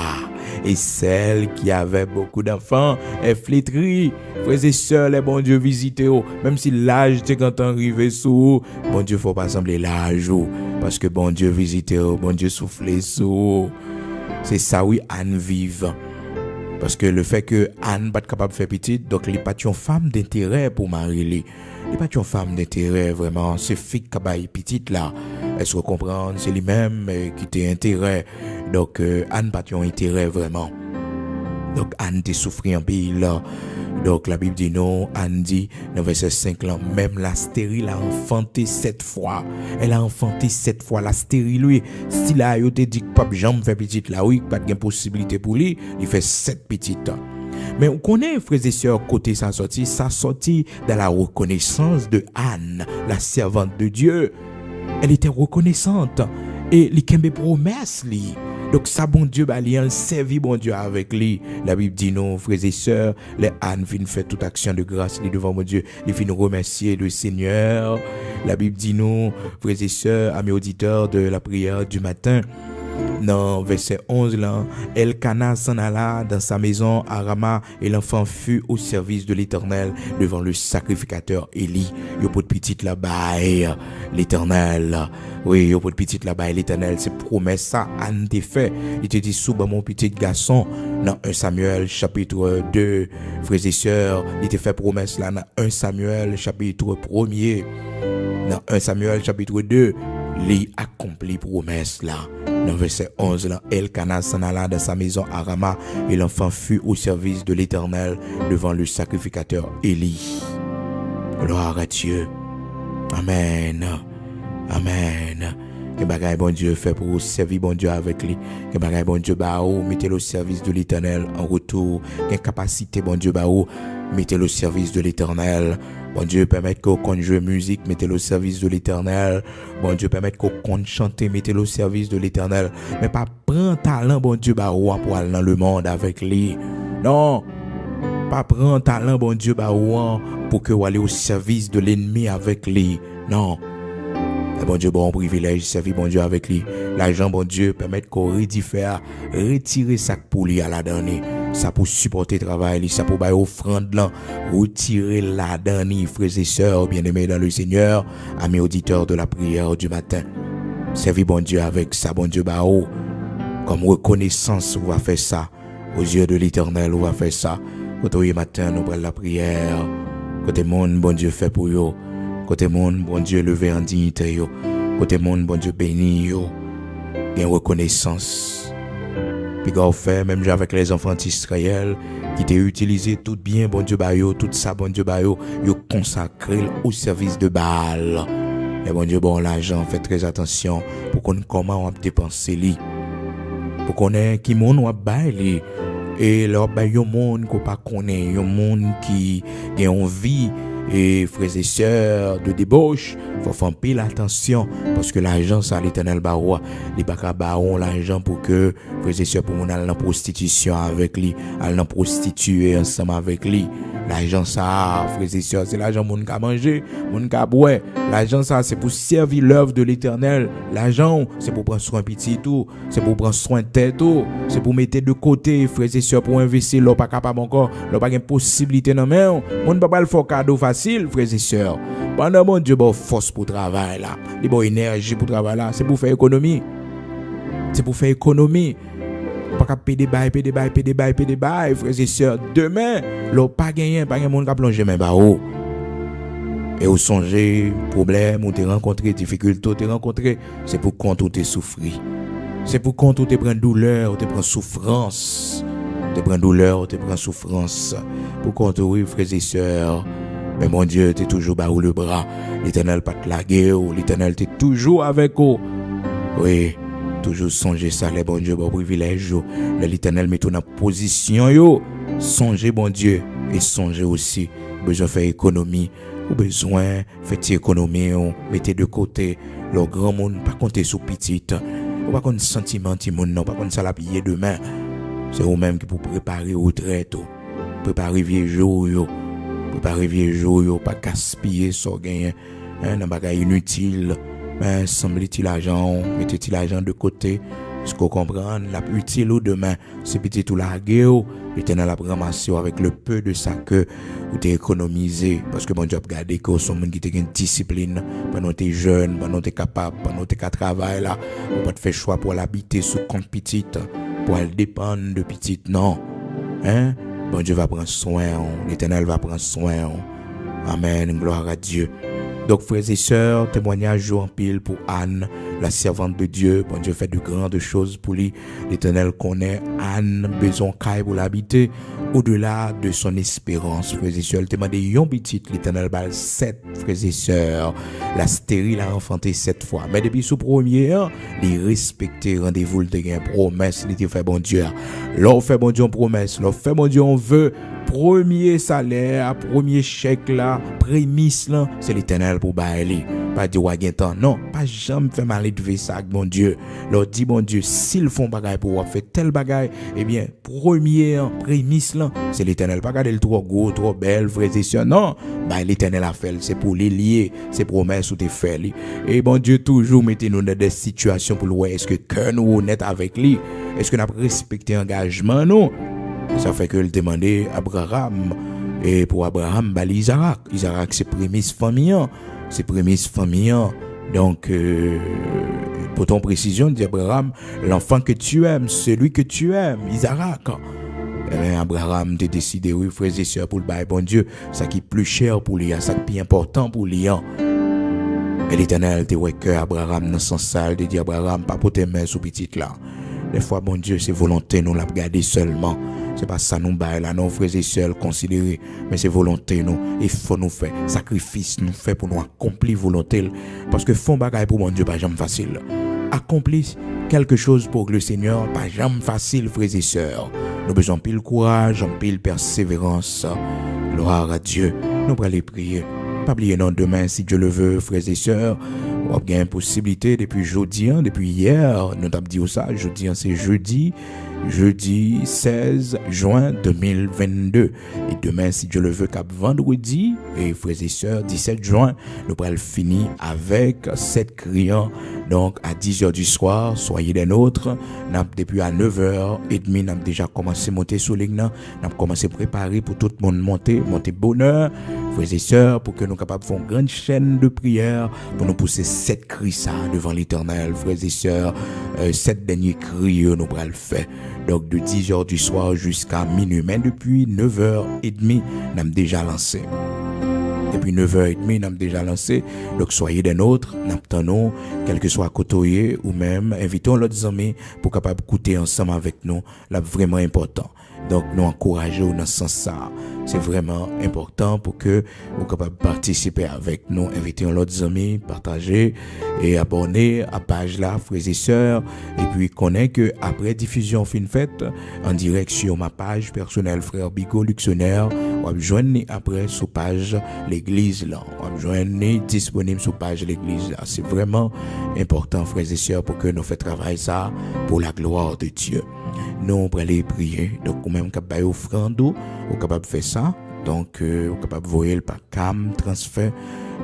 et celle qui avait beaucoup d'enfants est flétrie. Frères et sœurs, les bon Dieu visitez même si l'âge t'es quand arrivé sous, bon Dieu faut pas sembler l'âge parce que bon Dieu visitez bon Dieu souffle sous. C'est ça oui Anne vive. Parce que le fait que Anne pas capable de faire petite, donc les pas une femme d'intérêt pour marier. Les pas une femme d'intérêt vraiment, c'est fille qui a petite là. Elle se comprendre, c'est lui-même qui a intérêt. Donc Anne pas un intérêt vraiment. Donc Anne te souffri un peu là. Donc la Bible dit non, Anne dit dans verset 5 là, même la stérile a enfanté 7 fois. Elle a enfanté 7 fois la stérile lui. Si là yo te dit que pas jambe fait petite là oui, pas de possibilité pour lui, il fait 7 petites. Mais on connaît frères et sœurs côté ça sorti dans la reconnaissance de Anne, la servante de Dieu. Elle était reconnaissante et li kembe promesse li. Donc ça bon Dieu li a servi bon Dieu avec lui. La Bible dit non frères et sœurs, les Anne viennent faire toute action de grâce devant mon Dieu, ils viennent remercier le Seigneur. La Bible dit non frères et sœurs, amis auditeurs de la prière du matin. Dans verset 11 là, Elkana s'en alla dans sa maison à Rama et l'enfant fut au service de l'Éternel devant le sacrificateur Élie. Yo pour petite là-bas l'Éternel. Oui, yo pour petite là-bas l'Éternel, c'est promesse ça Anne te fait. Il te dit souba mon petit garçon dans 1 Samuel chapitre 2 frères et sœurs, il te fait promesse là dans 1 Samuel chapitre 1er. Dans 1 Samuel chapitre 2, il accomplit promesse là. Dans verset 11 là, Elkana s'en alla dans sa maison à Rama et l'enfant fut au service de l'Éternel devant le sacrificateur Élie. Gloire à Dieu. Amen. Amen. Que bagaille bon Dieu fait pour servir bon Dieu avec lui. Que bagaille bon Dieu ba ou mettez le service de l'Éternel en retour. Que capacité bon Dieu ba ou mettez le service de l'Éternel. Bon Dieu permette qu'on compte jouer musique, mettez le service de l'Éternel. Bon Dieu permette qu'on compte chanter, mettez le service de l'Éternel. Mais pas prendre talent bon Dieu ba ou pour aller dans le monde avec lui. Non. Pas prendre talent bon Dieu ba ou pour que vous allez au service de l'ennemi avec lui. Non. Bon Dieu, bon privilège, servir bon Dieu avec lui. L'argent, bon Dieu, permet qu'on redifère, retirer ça pour lui à la dernière. Ça pour supporter le travail, ça pour bailler offrande là, retirer la dernière, frères et sœurs, bien-aimés dans le Seigneur, amis auditeurs de la prière du matin. Servir bon Dieu avec ça, bon Dieu, bah oh, comme reconnaissance, on va faire ça. Aux yeux de l'Éternel, on va faire ça. Côté matin, nous prenons la prière. Côté monde, bon Dieu, fait pour eux. Côté monde, bon Dieu, levé en dignité, yo. Côté monde, bon Dieu, béni, yo. Il y a une reconnaissance. Puis, quand on fait, même avec les enfants d'Israël, qui t'ont utilisé tout bien, bon Dieu, bah, yo, tout ça, bon Dieu, bah, yo consacré au service de Baal. Et bon Dieu, bon, l'argent, fait très attention pour qu'on comment on dépenser li. Pour qu'on ait qui monde on bail et leur bail yo monde qu'on pas connaît, yo monde qui a envie. Et frères et sœurs de débauche, faut faire pile attention parce que l'argent ça l'Éternel baroua, les baka baron l'argent pour que frères et sœurs pour mon aller dans prostitution avec lui, aller dans prostituer ensemble avec lui. L'argent ça, frères et sœurs, c'est l'argent moun ka manger, moun ka boire. L'argent ça c'est pour servir l'œuvre de l'Éternel. L'argent c'est pour prendre soin petit tout, c'est pour prendre soin de tête tout, c'est pour mettre de côté frères et sœurs pour investir, l'on pas capable encore, l'on pas une possibilité non mais moun pas le faire cadeau facile frères et sœurs. Pendant mon Dieu bon force pour travail là, les bon énergie pour travail là, c'est pour faire économie. C'est pour faire économie. Pas qu'à payer des bails, frères et sœurs. Demain, l'on pas gagné, pas de monde qui a plongé même bas haut. Et au songer, problème, ou t'es rencontré, difficulté, t'es rencontré, c'est pour quand tu t'es souffri. C'est pour quand tu t'es prend douleur, ou t'es prend souffrance. T'es prend douleur, ou t'es prend souffrance. Pour quand tu, oui, frères et sœurs. Mais mon Dieu, t'es toujours bas haut le bras. L'Éternel pas te laguer, ou l'Éternel t'es toujours avec vous. Oui. Toujours songer ça, les bon Dieu, bon privilège, l'Éternel met en position, yo. Songez, bon Dieu, et songez aussi, besoin de faire économie, ou besoin de faire économie, mettez de côté, le grand monde, pas compter sur petite, ou pas compter sentiment, non, pas compter ça la piller demain. C'est vous-même qui pour préparer retraite, préparer vieux jour, yo. Préparer vieux jour, yo, pas gaspiller, ça gagne, un bagage inutile. Mais semble-t-il l'argent, mettez-il l'argent de côté, ce qu'on comprend, la plus utile ou demain, c'est petit tout la guerre, l'Éternel a ramassé avec le peu de ça que vous t'es économisé, parce que mon Dieu a regardé que son monde qui te une discipline, pendant t'es jeune, pendant t'es capable, pendant t'es qu'à travailler là, ou pas te faire choix pour l'habiter sous compte petite, pour elle dépendre de petite, non, hein, bon Dieu va prendre soin, l'Éternel va prendre soin, amen, gloire à Dieu. Donc, frères et sœurs, témoignage en pile pour Anne, la servante de Dieu. Bon Dieu fait de grandes choses pour lui. L'Éternel connaît Anne, besoin caille pour l'habiter. Au-delà de son espérance, frères et sœurs, il demande yon petit, l'Éternel bal 7 frères et sœurs. La stérile a enfanté 7 fois. Mais depuis ce premier, il respectait rendez-vous, il a une promesse, il a fait bon Dieu. L'on fait bon Dieu en promesse, l'on fait bon Dieu en vœu. Premier salaire, premier chèque là, prémisse là, c'est l'Éternel pour bailler. Pas dire ouais temps, non, pas jamais faire mal de ça, bon Dieu. Leur dit bon Dieu, s'ils font bagaille pour faire tel bagaille, eh bien, premier prémisse là, c'est l'Éternel. Pas garder le trop gros, trop belle, frères et sœurs, non. Bah l'Éternel a fait, c'est pour les lier, c'est promesses ou tes faits. Et bon Dieu toujours mettez-nous dans des situations pour voir est-ce que cœur nous honnête avec lui, est-ce que nous avons respecté l'engagement nous. Ça fait que le demandait à Abraham. Et pour Abraham, bah, Isaac. Isaac, c'est prémisse famille. C'est prémisse famille. Donc, pour ton précision, dit Abraham, l'enfant que tu aimes, celui que tu aimes, Isaac. Eh bien, Abraham t'a décidé, oui, frères et sœurs, pour le bail, bon Dieu, ça qui est plus cher pour lui, ça qui est plus important pour lui. Et l'Éternel, t'es ouais, que Abraham, dans son salle, de dire Abraham, pas pour tes mains sous petite là. Des fois, bon Dieu, c'est volonté, nous la garder seulement. C'est pas ça nous bail là, non, frères et sœurs, considérer. Mais c'est volonté, nous. Il faut nous faire sacrifice, nous faire pour nous accomplir volonté. Parce que font bagaille pour mon Dieu, pas jamais facile. accomplir quelque chose pour le Seigneur, pas jamais facile, frères et sœurs. Nous besoin pile courage, pile persévérance. Gloire à Dieu. Nous allons aller prier. Pas oublier non demain, si Dieu le veut, frères et sœurs. On a bien une possibilité depuis jeudi, depuis hier. Nous t'avons dit ça. Jeudi, c'est jeudi 16 juin 2022. Et demain, si Dieu le veut, cap vendredi, et frères et sœurs, 17 juin, nous allons finir avec 7 criants. Donc, à 10h du soir, soyez des nôtres. Depuis à 9h30, nous avons déjà commencé à monter sur l'île. Nous avons commencé à préparer pour tout le monde monter bonheur, frères et sœurs, pour que nous soyons capables de faire une grande chaîne de prière, pour nous pousser 7 cris ça devant l'Éternel, frères et sœurs. 7 derniers cris, nous allons le faire. Donc, de 10h du soir jusqu'à minuit. Mais depuis 9h30, nous avons déjà lancé. Depuis 9h30, nous avons déjà lancé. Donc, soyez des nôtres. Nous attendons, quel que soit côtoyer ou même, invitons l'autre amis pour capable écouter ensemble avec nous. Là, vraiment important. Donc, nous encourageons dans ce sens-là. C'est vraiment important pour que vous soyez capable de participer avec nous. Invitons l'autre amis, partager et abonner à la page là, frères et sœurs. Et puis, connaît que après diffusion fin faite, en direct sur ma page personnelle, frère Bigot Luxonnaire, on va joindre après sur page l'église là. On va joindre disponible sur page l'église là. C'est vraiment important, frères et sœurs, pour que nous fassions travail ça pour la gloire de Dieu. Nous, on va aller prier. Donc, ou même capable offrande, ou capable de faire ça. Donc, ou capable de voyer par cam, transfert,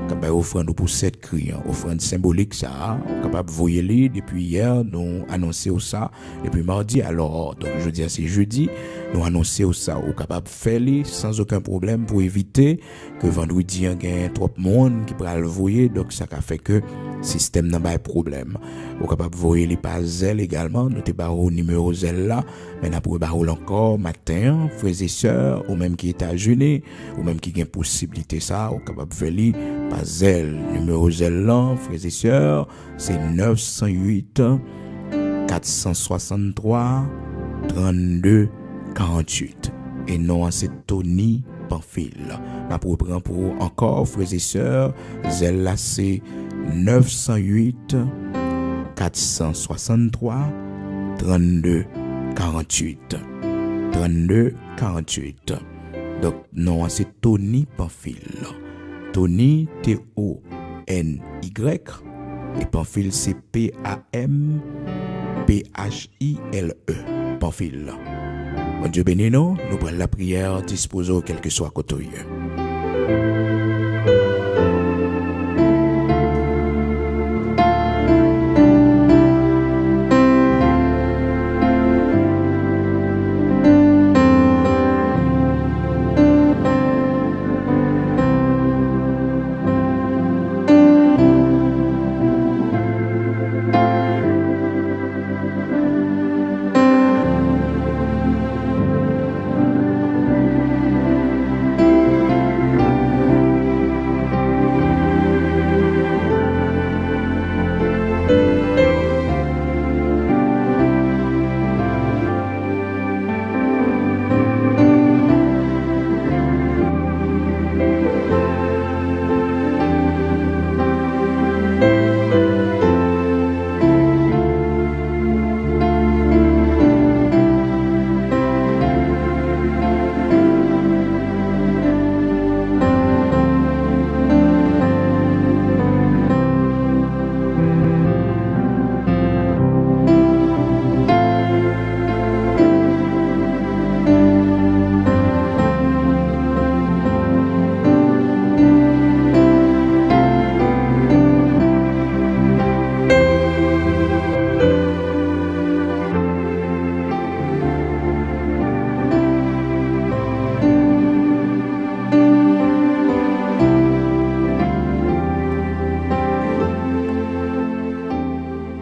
capable offrande pour 7 criants. Offrande symbolique ça, ou capable de voyer les depuis hier, nous annoncer ça depuis mardi. Alors, donc, je dis c'est jeudi, nous annoncer ça, ou capable de faire les sans aucun problème pour éviter que vendredi, il y a trop de monde qui pourra le voyer. Donc, ça a fait que le système n'a pas de problème. Ou capable de voyer les pas zèle également, nous te barreau numéro zèle là, mais nous pourrons barreau encore matin, frères et sœurs, ou même qui est États-Unis, ou même qui a une possibilité ça, ou capable de faire les pas zèle, numéro zèle là, frères et sœurs, c'est 908 463 32 48. Et non, c'est Tony Pamphile. Ma reprend pour encore, frères et sœurs, zèle là, c'est 908 463 32 48. 32 48. Donc, non, c'est Tony Pamphile. Tony, T-O-N-Y. Et Pamphile, c'est P-A-M-P-H-I-L-E. Pamphile. Bon Dieu béni nous prenons la prière, disposons quel que soit côté.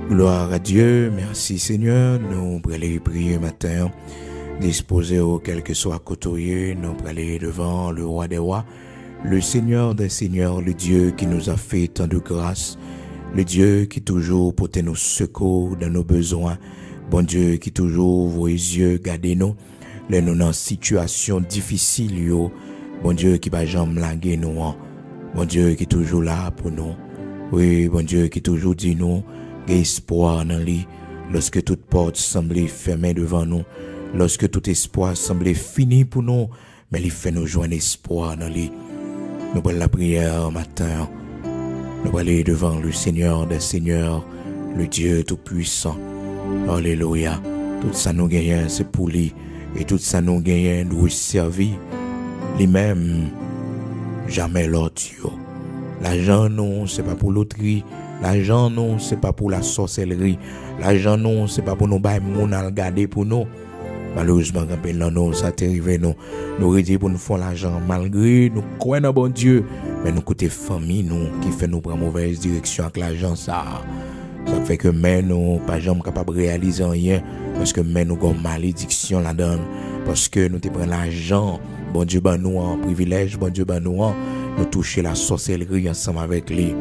Gloire à Dieu, merci Seigneur, nous allons aller prier matin, disposer au quel que soit côtoyer, nous allons aller devant le roi des rois, le Seigneur des seigneurs, le Dieu qui nous a fait tant de grâce, le Dieu qui toujours porte nos secours dans nos besoins, bon Dieu qui toujours vos yeux gardez nous, les nous dans situation difficile yo, bon Dieu qui va jamais languer nous, bon Dieu qui toujours là pour nous, oui, bon Dieu qui toujours dit nous, espoir dans lui. Lorsque toute porte semblait fermée devant nous, lorsque tout espoir semblait fini pour nous, mais il fait nous joindre espoir dans lui. Nous prenons la prière matin. Nous allons aller devant le Seigneur des Seigneurs, le Dieu Tout-Puissant. Alléluia. Tout ça nous gagne, c'est pour lui. Et tout ça nous gagne, nous servir. Lui-même, jamais l'autre. L'argent, non, c'est pas pour l'auterie. L'argent, non, c'est pas pour la sorcellerie. L'argent, non, c'est pas pour nous bailler moun à regarder pour nous. Malheureusement, quand nous, ça t'est arrivé, nous redis pour nous faire l'argent malgré nous croyons dans bon Dieu. Mais nous côté famille, nous, qui fait nous prendre mauvaise direction avec l'argent, ça fait que mais nous, pas jamais capable de réaliser rien. Parce que mais nous avons malédiction là-dedans. Parce que nous te prenons l'argent. Bon Dieu, ben nous en privilège, bon Dieu, ben nous toucher la sorcellerie ensemble avec lui.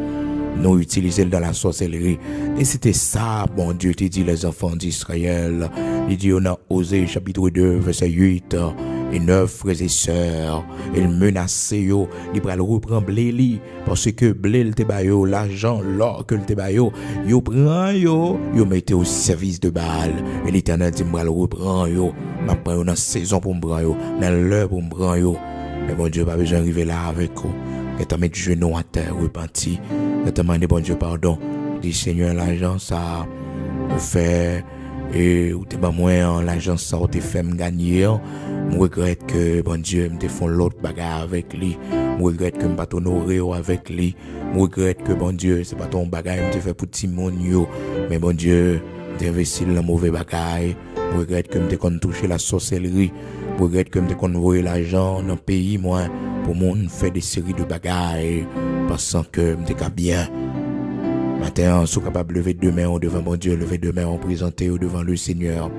Nous utiliser dans la sorcellerie. Et c'était ça, bon Dieu, te dit les enfants d'Israël. Il dit, on a Osée, chapitre 2, verset 8 et 9, frères et sœurs. Il menaçait, il va le reprendre blé, parce que blé, le tebayo, l'argent, l'or que le tebayo, yo prend, yo mettez au service de Baal. Et l'Éternel dit, moi le reprend, m'a prend dans saison pour me prendre, dans l'heure pour me prendre, mais bon Dieu, pas besoin d'arriver là avec vous. Et t'as mis du genou à terre, repenti. Et t'as demandé, bon Dieu, pardon. Dis, Seigneur, l'argent, ça, vous fait, et ou t'es pas moins, l'argent, ça, ou t'es fait me gagner. Je regrette que, bon Dieu, me te font l'autre bagarre avec lui. Je regrette que me pas t'honorer avec lui. Je regrette que, bon Dieu, c'est pas ton bagarre, me te fait pour petit monde, mais bon Dieu, t'es investi dans le mauvais bagarre. Je regrette que me te qu'on toucher la sorcellerie. Je regrette que me te qu'on voyer l'argent dans le pays, moi, pour monde faire des séries de bagarres, pensant que me te bien. Matin, sont capable de lever deux mains devant mon Dieu, lever deux mains en présenter devant le Seigneur.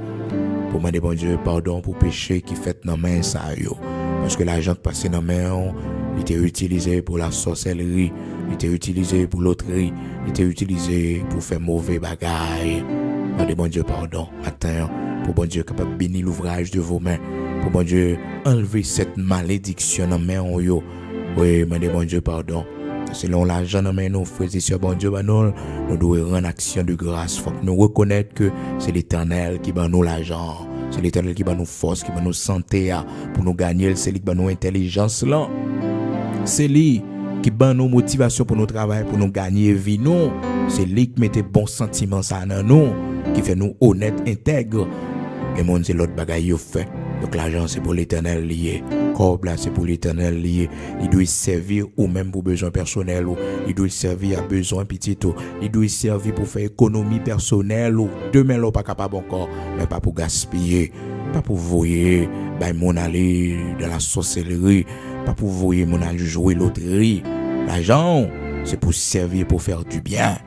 Pour demander bon Dieu pardon pour péché qui fait dans main ça yo. Parce que l'argent qui passait dans main, il était utilisé pour la sorcellerie, il était utilisé pour l'auterie, il était utilisé pour faire mauvais bagailles. Demandez bon Dieu pardon. Matin, pour bon Dieu capable de bénir l'ouvrage de vos mains. Pour bon Dieu enlever cette malédiction dans main yo. Oui, demandez bon Dieu pardon. Selon l'argent dans nous, frères et sœurs, bon Dieu, nous devons rendre action de grâce. Il faut que nous reconnaître que c'est l'Éternel qui va nous l'argent. C'est l'Éternel qui va nous force, qui va nous santé pour nous gagner. C'est lui qui va nous intelligence là. C'est lui qui va nous motivation pour nous travailler, pour nous gagner vie. Non, c'est lui qui met des bons sentiments ça dans nous, qui fait nous honnêtes, intègres. Et mon c'est l'autre bagaille fait. Donc l'argent c'est pour l'Éternel lié. Corps là c'est pour l'Éternel lié. Il doit servir ou même pour besoin personnel ou il doit servir à besoin petit ou il doit servir pour faire économie personnelle ou demain là pas capable encore mais pas pour gaspiller, pas pour voyer bah mon aller dans la sorcellerie, pas pour voyer mon aller jouer loterie. L'argent c'est pour servir pour faire du bien.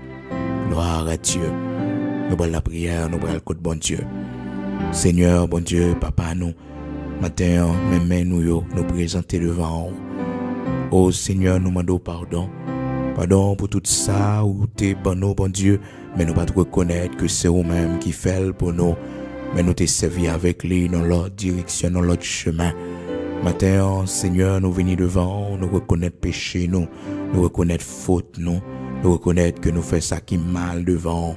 Gloire à Dieu. Nous prenons la prière, nous prenons le coup de bon Dieu. Seigneur, bon Dieu, Papa, nous, matin, même nous présenter devant vous. Oh Seigneur, nous demandons pardon. Pardon pour tout ça, où t'es bon, bon Dieu, mais nous pas reconnaître que c'est vous-même qui fait pour nous. Mais nous t'es servi avec lui dans l'autre direction, dans l'autre chemin. Matin, Seigneur, nous venons devant, nous reconnaître péché, nous reconnaître faute, nous reconnaître que nous faisons ça qui mal devant.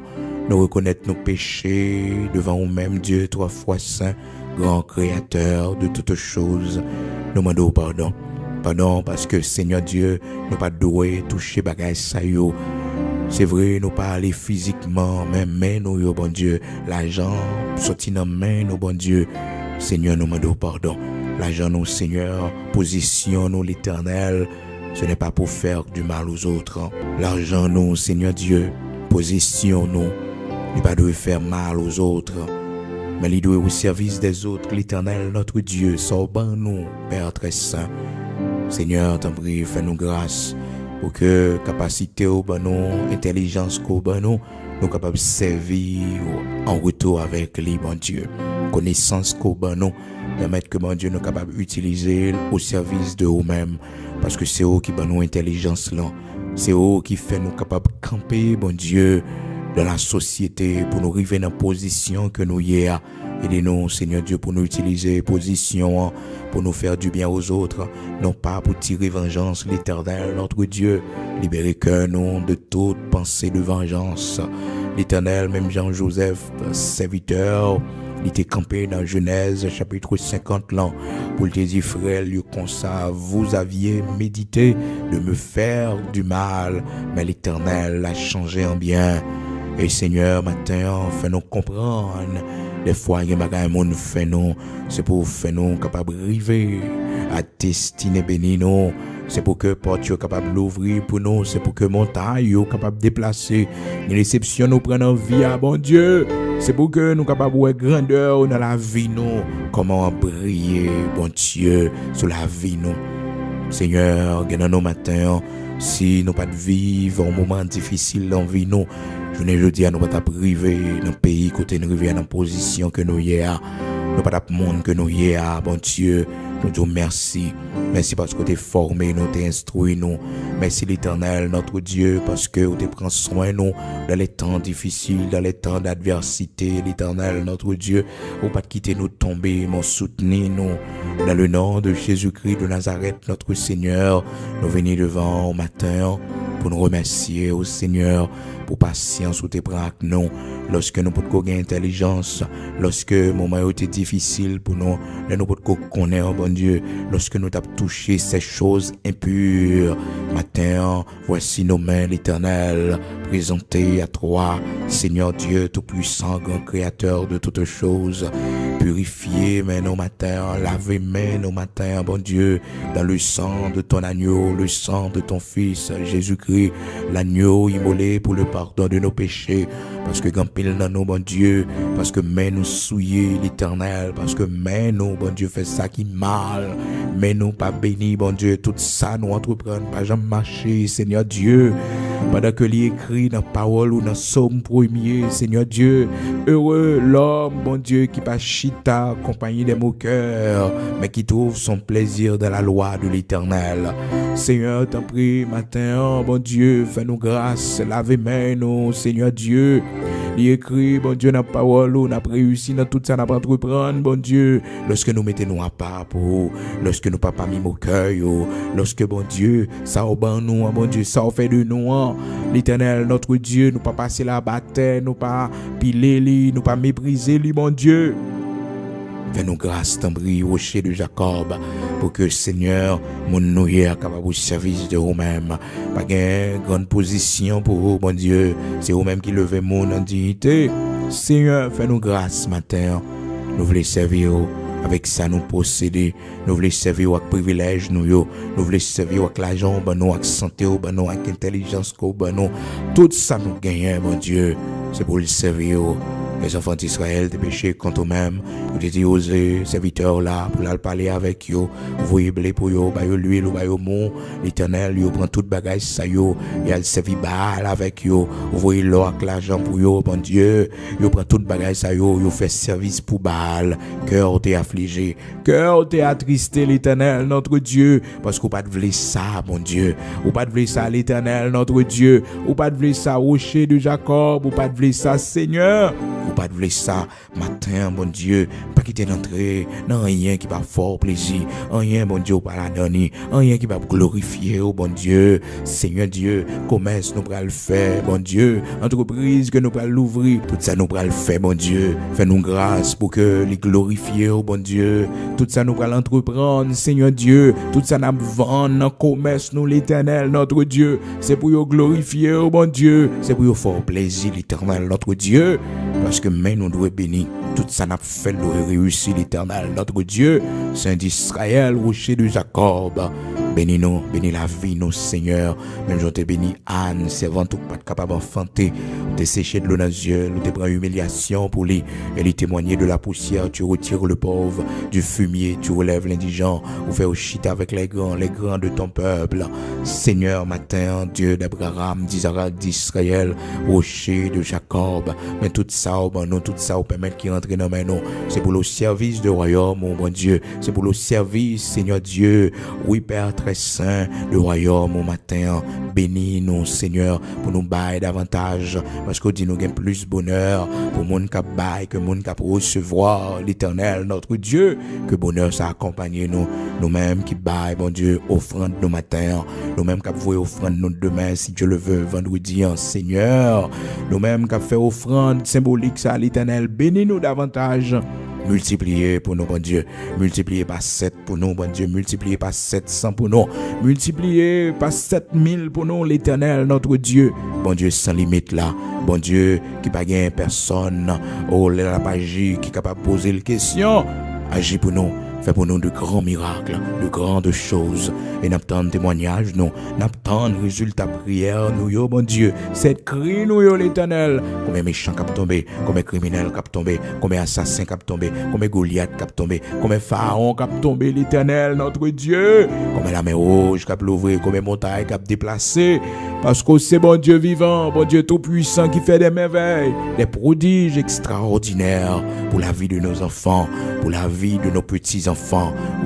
Nous reconnaître nos péchés devant nous-mêmes, Dieu, trois fois saint, grand créateur de toutes choses. Nous demandons pardon. Pardon parce que, Seigneur Dieu, nous pas doué toucher bagage ça yo. C'est vrai, nous pas aller physiquement, mais nous, yo, bon Dieu, l'argent sorti dans main, nous, bon Dieu. Seigneur, nous demandons pardon. L'argent, nous, Seigneur, position, nous, l'Éternel, ce n'est pas pour faire du mal aux autres. L'argent, nous, Seigneur Dieu, position, nous, il pas de faire mal aux autres, mais il doit au service des autres. L'Éternel, notre Dieu, sauve nous, Père très saint. Seigneur, t'en prie, fais-nous grâce pour que capacité au nous, intelligence qu'au nous, nous capables de servir en retour avec lui, bon Dieu. Connaissance qu'au nous, permettre que, bon Dieu, nous capables d'utiliser au service de nous-mêmes, parce que c'est eux qui nous intelligence là. C'est eux qui fait nous capables de camper, bon Dieu, dans la société, pour nous arriver dans la position que nous y a. Aidez-nous, Seigneur Dieu, pour nous utiliser position, pour nous faire du bien aux autres, non pas pour tirer vengeance, l'Éternel, notre Dieu. Libérez que nous de toute pensée de vengeance. L'Éternel, même Jean-Joseph, serviteur, il était campé dans Genèse, chapitre 50, là, pour te dire, frère, lieu comme ça, vous aviez médité de me faire du mal, mais l'Éternel l'a changé en bien. Et Seigneur, matin, fais-nous comprendre. Des fois, il y a des choses qui fait nous, c'est pour faire nous capables de arriver à destiner béni nous. C'est pour que porte soit capable d'ouvrir pour nous, c'est pour que montagne soit capable de déplacer. Une réception nous prenne en vie à bon Dieu. C'est pour que nous capables de voir grandeur dans la vie nous. Comment briller, bon Dieu, sur la vie nous. Seigneur, dans nos matins, si nous pas de vivre un moment difficile dans la vie nous, je ne dis à nous pas de priver dans le pays côté nous arriver dans position que nous y a. Nous pas de monde que nous y a, bon Dieu. Nous disons merci. Merci parce que tu es formé, nous t'es instruit, nous. Merci l'Éternel, notre Dieu, parce que tu prends soin de nous dans les temps difficiles, dans les temps d'adversité. L'Éternel, notre Dieu, ou pas de quitter nous tomber, mais soutenir nous. Dans le nom de Jésus-Christ de Nazareth, notre Seigneur, nous venons devant au matin pour nous remercier au Seigneur pour patience ou tes bras avec nous lorsque nous pouvons gagner intelligence, lorsque le moment était difficile pour nous, nous pouvons connaître, bon Dieu, lorsque nous avons touché ces choses impures. Matin, voici nos mains, l'Éternel, présentées à toi, Seigneur Dieu Tout-Puissant, grand Créateur de toutes choses. Purifier, mais nos matins, laver, mais nos matins, bon Dieu, dans le sang de ton agneau, le sang de ton Fils, Jésus-Christ, l'agneau immolé pour le pardon de nos péchés, parce que quand pile dans nous, bon Dieu, parce que mais nous souiller l'Éternel, parce que mais nous, bon Dieu, fait ça qui mal, mais nous pas béni, bon Dieu, tout ça nous entreprendre, pas jamais marcher, Seigneur Dieu, pendant que l'écrit dans parole ou dans Somme 1er, Seigneur Dieu, heureux l'homme, bon Dieu, qui pas chita, compagnie des moqueurs, mais qui trouve son plaisir dans la loi de l'Éternel. Seigneur, t'en prie, matin, bon Dieu, fais-nous grâce, lave-moi, nous, Seigneur Dieu. Il écrit, bon Dieu, dans la parole, on a réussi dans tout ça, on a pas entreprendre, bon Dieu, lorsque nous mettons à part pour, lorsque nous pas mis au cœur, lorsque, bon Dieu, ça au ban nous, bon Dieu, ça au fait de nous, l'Éternel, notre Dieu, nous pas passer la bataille, nous pas piler lui, nous pas mépriser lui, bon Dieu. Fais-nous grâce, t'embrie, rocher de Jacob, pour que, Seigneur, mon nouille capable au service de vous-même. Pas de grande position pour vous, bon Dieu. C'est vous-même qui levez mon en dignité. Seigneur, fais-nous grâce, matin. Nous voulons servir avec ça, nous posséder. Nous voulons servir avec privilège, nous voulons servir avec l'argent, avec santé, avec intelligence, tout ça nous gagne, bon Dieu. C'est pour le servir. Les enfants d'Israël te péché contre eux-mêmes. Vous te dit, osez, serviteurs là, pour leur parler avec eux. Vous voyez blé pour eux, bah l'huile, bah mou. L'Éternel, il prend toute bagage ça yo, et elle servit Baal avec eux. Vous voyez l'or avec l'argent pour eux, bon Dieu. Il prend toute bagage ça yo, il fait service pour Baal. Cœur t'est affligé, cœur t'est attristé, l'Éternel, notre Dieu. Parce qu'on pas de vouloir ça, bon Dieu. Ou pas de vouloir ça, l'Éternel, notre Dieu. Ou pas de vouloir ça, rocher de Jacob. Ou pas de vouloir ça, Seigneur. Ou pas de vouloir ça, matin, bon Dieu, pas quitter d'entrer, non, rien qui va fort plaisir, rien, bon Dieu, pas la donner, rien qui va glorifier, oh bon Dieu, Seigneur Dieu, commerce nous pourra le faire, bon Dieu, entreprise que nous pourra l'ouvrir, tout ça nous pourra le faire, bon Dieu, fais-nous grâce pour que les glorifier, oh bon Dieu, tout ça nous pourra l'entreprendre, Seigneur Dieu, tout ça nous vendre dans commerce, nous l'Éternel, notre Dieu, c'est pour nous glorifier, oh bon Dieu, c'est pour nous faire plaisir, l'Éternel, notre Dieu, parce que mais nous devons bénir. Tout ça n'a fait de réussir, l'Éternel, notre Dieu, Saint d'Israël, rocher de Jacob. Bénis-nous, bénis la vie, nos Seigneur. Même je te bénis Anne, servante ou pas capable d'enfanter. Te sécher de l'eau dans les yeux, te prends humiliation pour lui. Elle y témoigner de la poussière, tu retires le pauvre. Du fumier, tu relèves l'indigent. Ou fais au chita avec les grands de ton peuple. Seigneur, matin, Dieu d'Abraham, d'Isaac, d'Israël, rocher de Jacob. Mais tout ça, oh bon, nous, tout ça, permettre qu'il rentre dans nous. C'est pour le service du royaume, oh bon Dieu. C'est pour le service, Seigneur Dieu. Oui, Père, très saint, le royaume au matin. Bénis nous, Seigneur, pour nous bailler davantage, parce qu'on dit nous gain plus bonheur pour monde qui baille, que monde qui recevoir l'Éternel, notre Dieu, que bonheur ça accompagne nous, nous-mêmes qui baille, bon Dieu, offrande nos matins, nous-mêmes qui avons offrande nous demain, si Dieu le veut, vendredi, en Seigneur, nous-mêmes qui avons fait offrande symbolique ça à l'Éternel, bénis nous davantage. Multipliez pour nous, bon Dieu. Multipliez par 7 pour nous, bon Dieu. Multipliez par 700 pour nous. Multipliez par 7000 pour nous, l'Éternel, notre Dieu. Bon Dieu, sans limite là. Bon Dieu, qui pas gagne personne. Oh, la magie qui est capable de poser les questions. Agis pour nous. Fais pour nous de grands miracles, de grandes choses. Et n'attendons témoignages, nous. N'attendons résultats prières, nous, yo, bon Dieu. Cette cri, nous, yo, l'Éternel. Combien méchants cap tombé, combien criminels cap tombé, combien assassins cap tombé, combien Goliath cap tombé, combien pharaon cap tombé, l'Éternel, notre Dieu. Combien la mer rouge cap l'ouvrir, combien montagne cap déplacé. Parce que c'est bon Dieu vivant, bon Dieu tout-puissant qui fait des merveilles, des prodiges extraordinaires pour la vie de nos enfants, pour la vie de nos petits-enfants.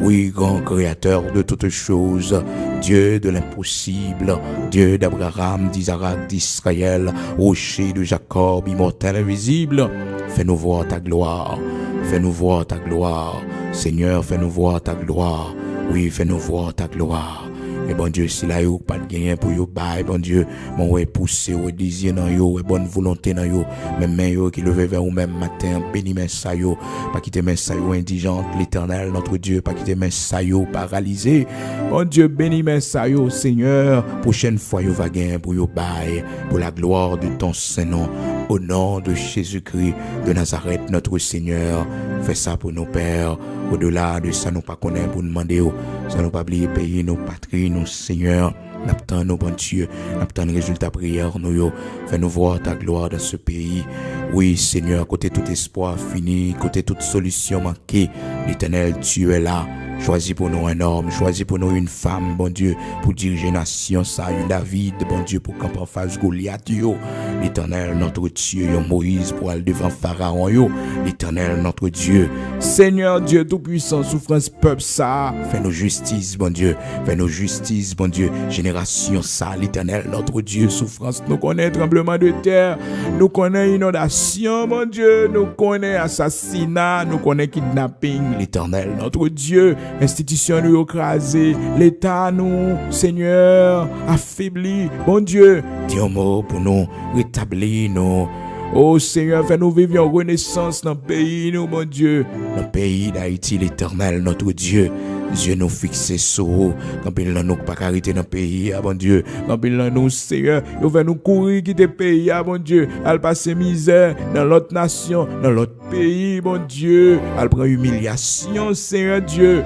Oui, grand créateur de toutes choses, Dieu de l'impossible, Dieu d'Abraham, d'Isaac, d'Israël, rocher de Jacob, immortel, invisible. Fais-nous voir ta gloire, fais-nous voir ta gloire. Seigneur, fais-nous voir ta gloire. Oui, fais-nous voir ta gloire. Et bon Dieu, si là, yo pas de gain pour yo bail, bon Dieu, mon ouais pousser, ouais désir dans yo, ouais bonne volonté dans yo, même main yo qui levé vers ou même matin, bénis mes sa yo, pas quitter mes sa yo indigente, l'Éternel, notre Dieu, pas quitter mes sa yo paralysé. Bon Dieu, bénis mes sa yo, Seigneur, prochaine fois yo va gain pour yo bail, pour la gloire de ton Saint-Nom, au nom de Jésus-Christ de Nazareth, notre Seigneur. Fais ça pour nos pères. Au-delà de ça, nous pas connaître pour demander, ça nous pas oublier payer nos patries, nos seigneurs. N'attend nos bon Dieu, n'attend les résultats prières, nous yo. Fais-nous voir ta gloire dans ce pays. Oui, Seigneur, côté tout espoir fini, côté toute solution manquée, l'Éternel, tu es là. Choisis pour nous un homme, choisis pour nous une femme, bon Dieu, pour diriger nation, ça, un David, bon Dieu, pour camper en face Goliath, yo. L'Éternel, notre Dieu, yo, Moïse, pour aller devant Pharaon, yo. L'Éternel, notre Dieu. Seigneur Dieu Tout-Puissant, souffrance, peuple, ça. Fais-nous justice, bon Dieu. Fais-nous justice, bon Dieu. Génération, ça, l'Éternel, notre Dieu. Souffrance, nous connaît tremblement de terre. Nous connaît inondation, mon Dieu. Nous connaît assassinat. Nous connaît kidnapping, l'Éternel, notre Dieu. Institution nous écrasée, l'État nous, Seigneur, affaibli. Bon Dieu, dis un mot pour nous, rétablir nous. Oh Seigneur, fais-nous vivre en renaissance dans le pays, nous, mon Dieu. Dans le pays d'Haïti, l'Éternel, notre Dieu. Dieu nous fixe sur vous. Quand il nous pas arrêter dans le pays, bon Dieu. Quand il nous, Seigneur, il va nous courir quitter le pays, bon Dieu. Elle passe misère dans l'autre nation, dans l'autre pays, bon Dieu. Elle prend humiliation, Seigneur Dieu.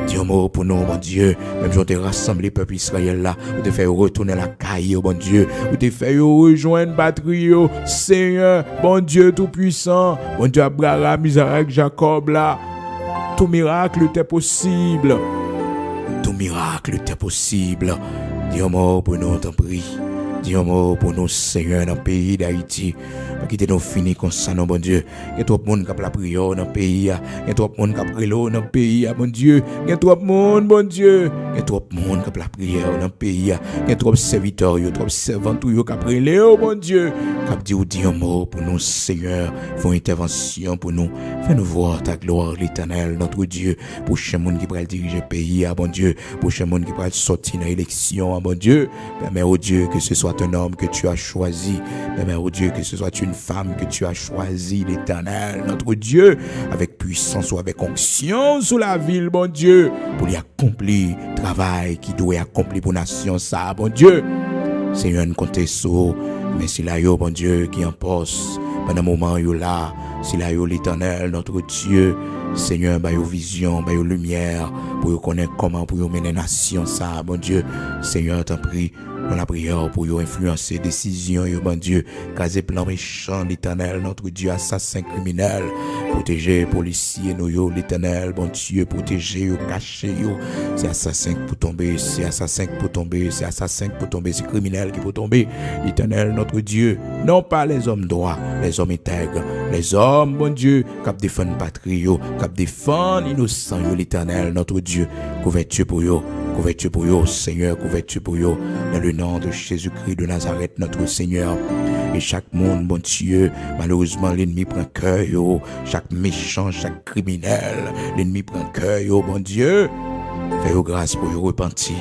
Dis un mot pour nous, mon Dieu. Même si on te rassemblé, peuple Israël là, on te fait retourner la caille, bon Dieu. On te fait rejoindre batterie, Seigneur, bon Dieu tout-puissant. Bon Dieu, Abraham, Isaac, Jacob là. Tout miracle t'est possible. Tout miracle t'est possible. Dis un mot pour nous, t'en prie. Dis un mot pour nous, Seigneur, dans le pays d'Haïti. Pas quitter nous finir comme ça, non, bon Dieu. Il y a trop de monde qui a la prière dans le pays. Il y a trop de monde qui a prié dans le pays, bon Dieu. Il y a trop de monde, bon Dieu. Il y a trop de monde qui a la prière dans le pays. Il y a trop de serviteurs, trop de servants qui a prié, bon Dieu. Qui a dit un mot pour nous, Seigneur. Font intervention pour nous. Fais-nous voir ta gloire, l'Éternel, notre Dieu. Prochain monde qui va diriger le pays, bon Dieu. Prochain monde qui va sortir dans l'élection, bon Dieu. Permets au Dieu que ce soit un homme que tu as choisi. Permets au Dieu que ce soit une femme que tu as choisi, l'Éternel, notre Dieu, avec puissance ou avec onction sous la ville, bon Dieu, pour y accomplir le travail qui doit accomplir pour la nation, ça, bon Dieu. Seigneur, nous comptons sur, mais si là, bon Dieu, qui en poste, pendant un moment, là, si là, l'Éternel, notre Dieu, Seigneur, bah, yo vision, bah, yo lumière, pour yo connaître comment, pour yo mener nation, ça, bon Dieu. Seigneur, t'en prie, dans la prière, pour yo influencer décision, yo, bon Dieu, caser plan méchant, l'Éternel, notre Dieu, assassin criminel, protéger policiers, nous, yo, l'Éternel, bon Dieu, protéger, yo, cacher, yo, c'est assassin qui peut tomber, c'est assassin qui peut tomber, c'est assassin qui peut tomber, c'est criminel qui peut tomber, l'Éternel, notre Dieu, non pas les hommes droits, les hommes intègres, les hommes, bon Dieu, qui défendent patrie, qui défendent innocent, l'Éternel, notre Dieu, couverture pour eux, couverture pour eux, Seigneur, couverture pour eux, dans le nom de Jésus-Christ de Nazareth, notre Seigneur. Et chaque monde, bon Dieu, malheureusement, l'ennemi prend cœur, chaque méchant, chaque criminel, l'ennemi prend cœur, bon Dieu. Fais-vous grâce pour vous repentir.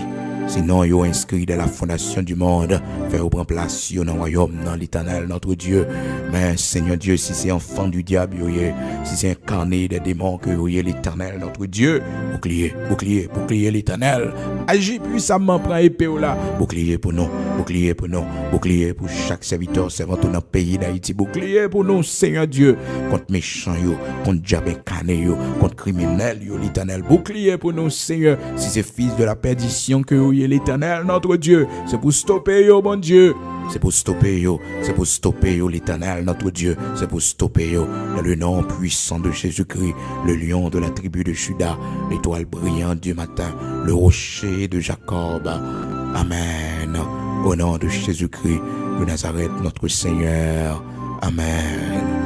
Sinon, vous inscrit dans la fondation du monde. Fais-vous prendre place dans le royaume, dans l'Éternel, notre Dieu. Mais Seigneur Dieu, si c'est enfant du diable, si c'est incarné des démons, que vous êtes l'Éternel, notre Dieu. Bouclier, bouclier, bouclier l'Éternel. Agis puissamment, prends épée là. Bouclier pour nous, bouclier pour nous, bouclier pour chaque serviteur, servante dans le pays d'Haïti. Bouclier pour nous, Seigneur Dieu. Contre méchants, contre diable incarné, contre criminels, l'Éternel. Bouclier pour nous, Seigneur. Si c'est fils de la perdition que vous l'Éternel, notre Dieu, c'est pour stopper yo, bon Dieu. C'est pour stopper yo, c'est pour stopper yo, l'Éternel, notre Dieu. C'est pour stopper yo, dans le nom puissant de Jésus-Christ, le lion de la tribu de Juda, l'étoile brillante du matin, le rocher de Jacob. Amen. Au nom de Jésus-Christ de Nazareth, notre Seigneur. Amen.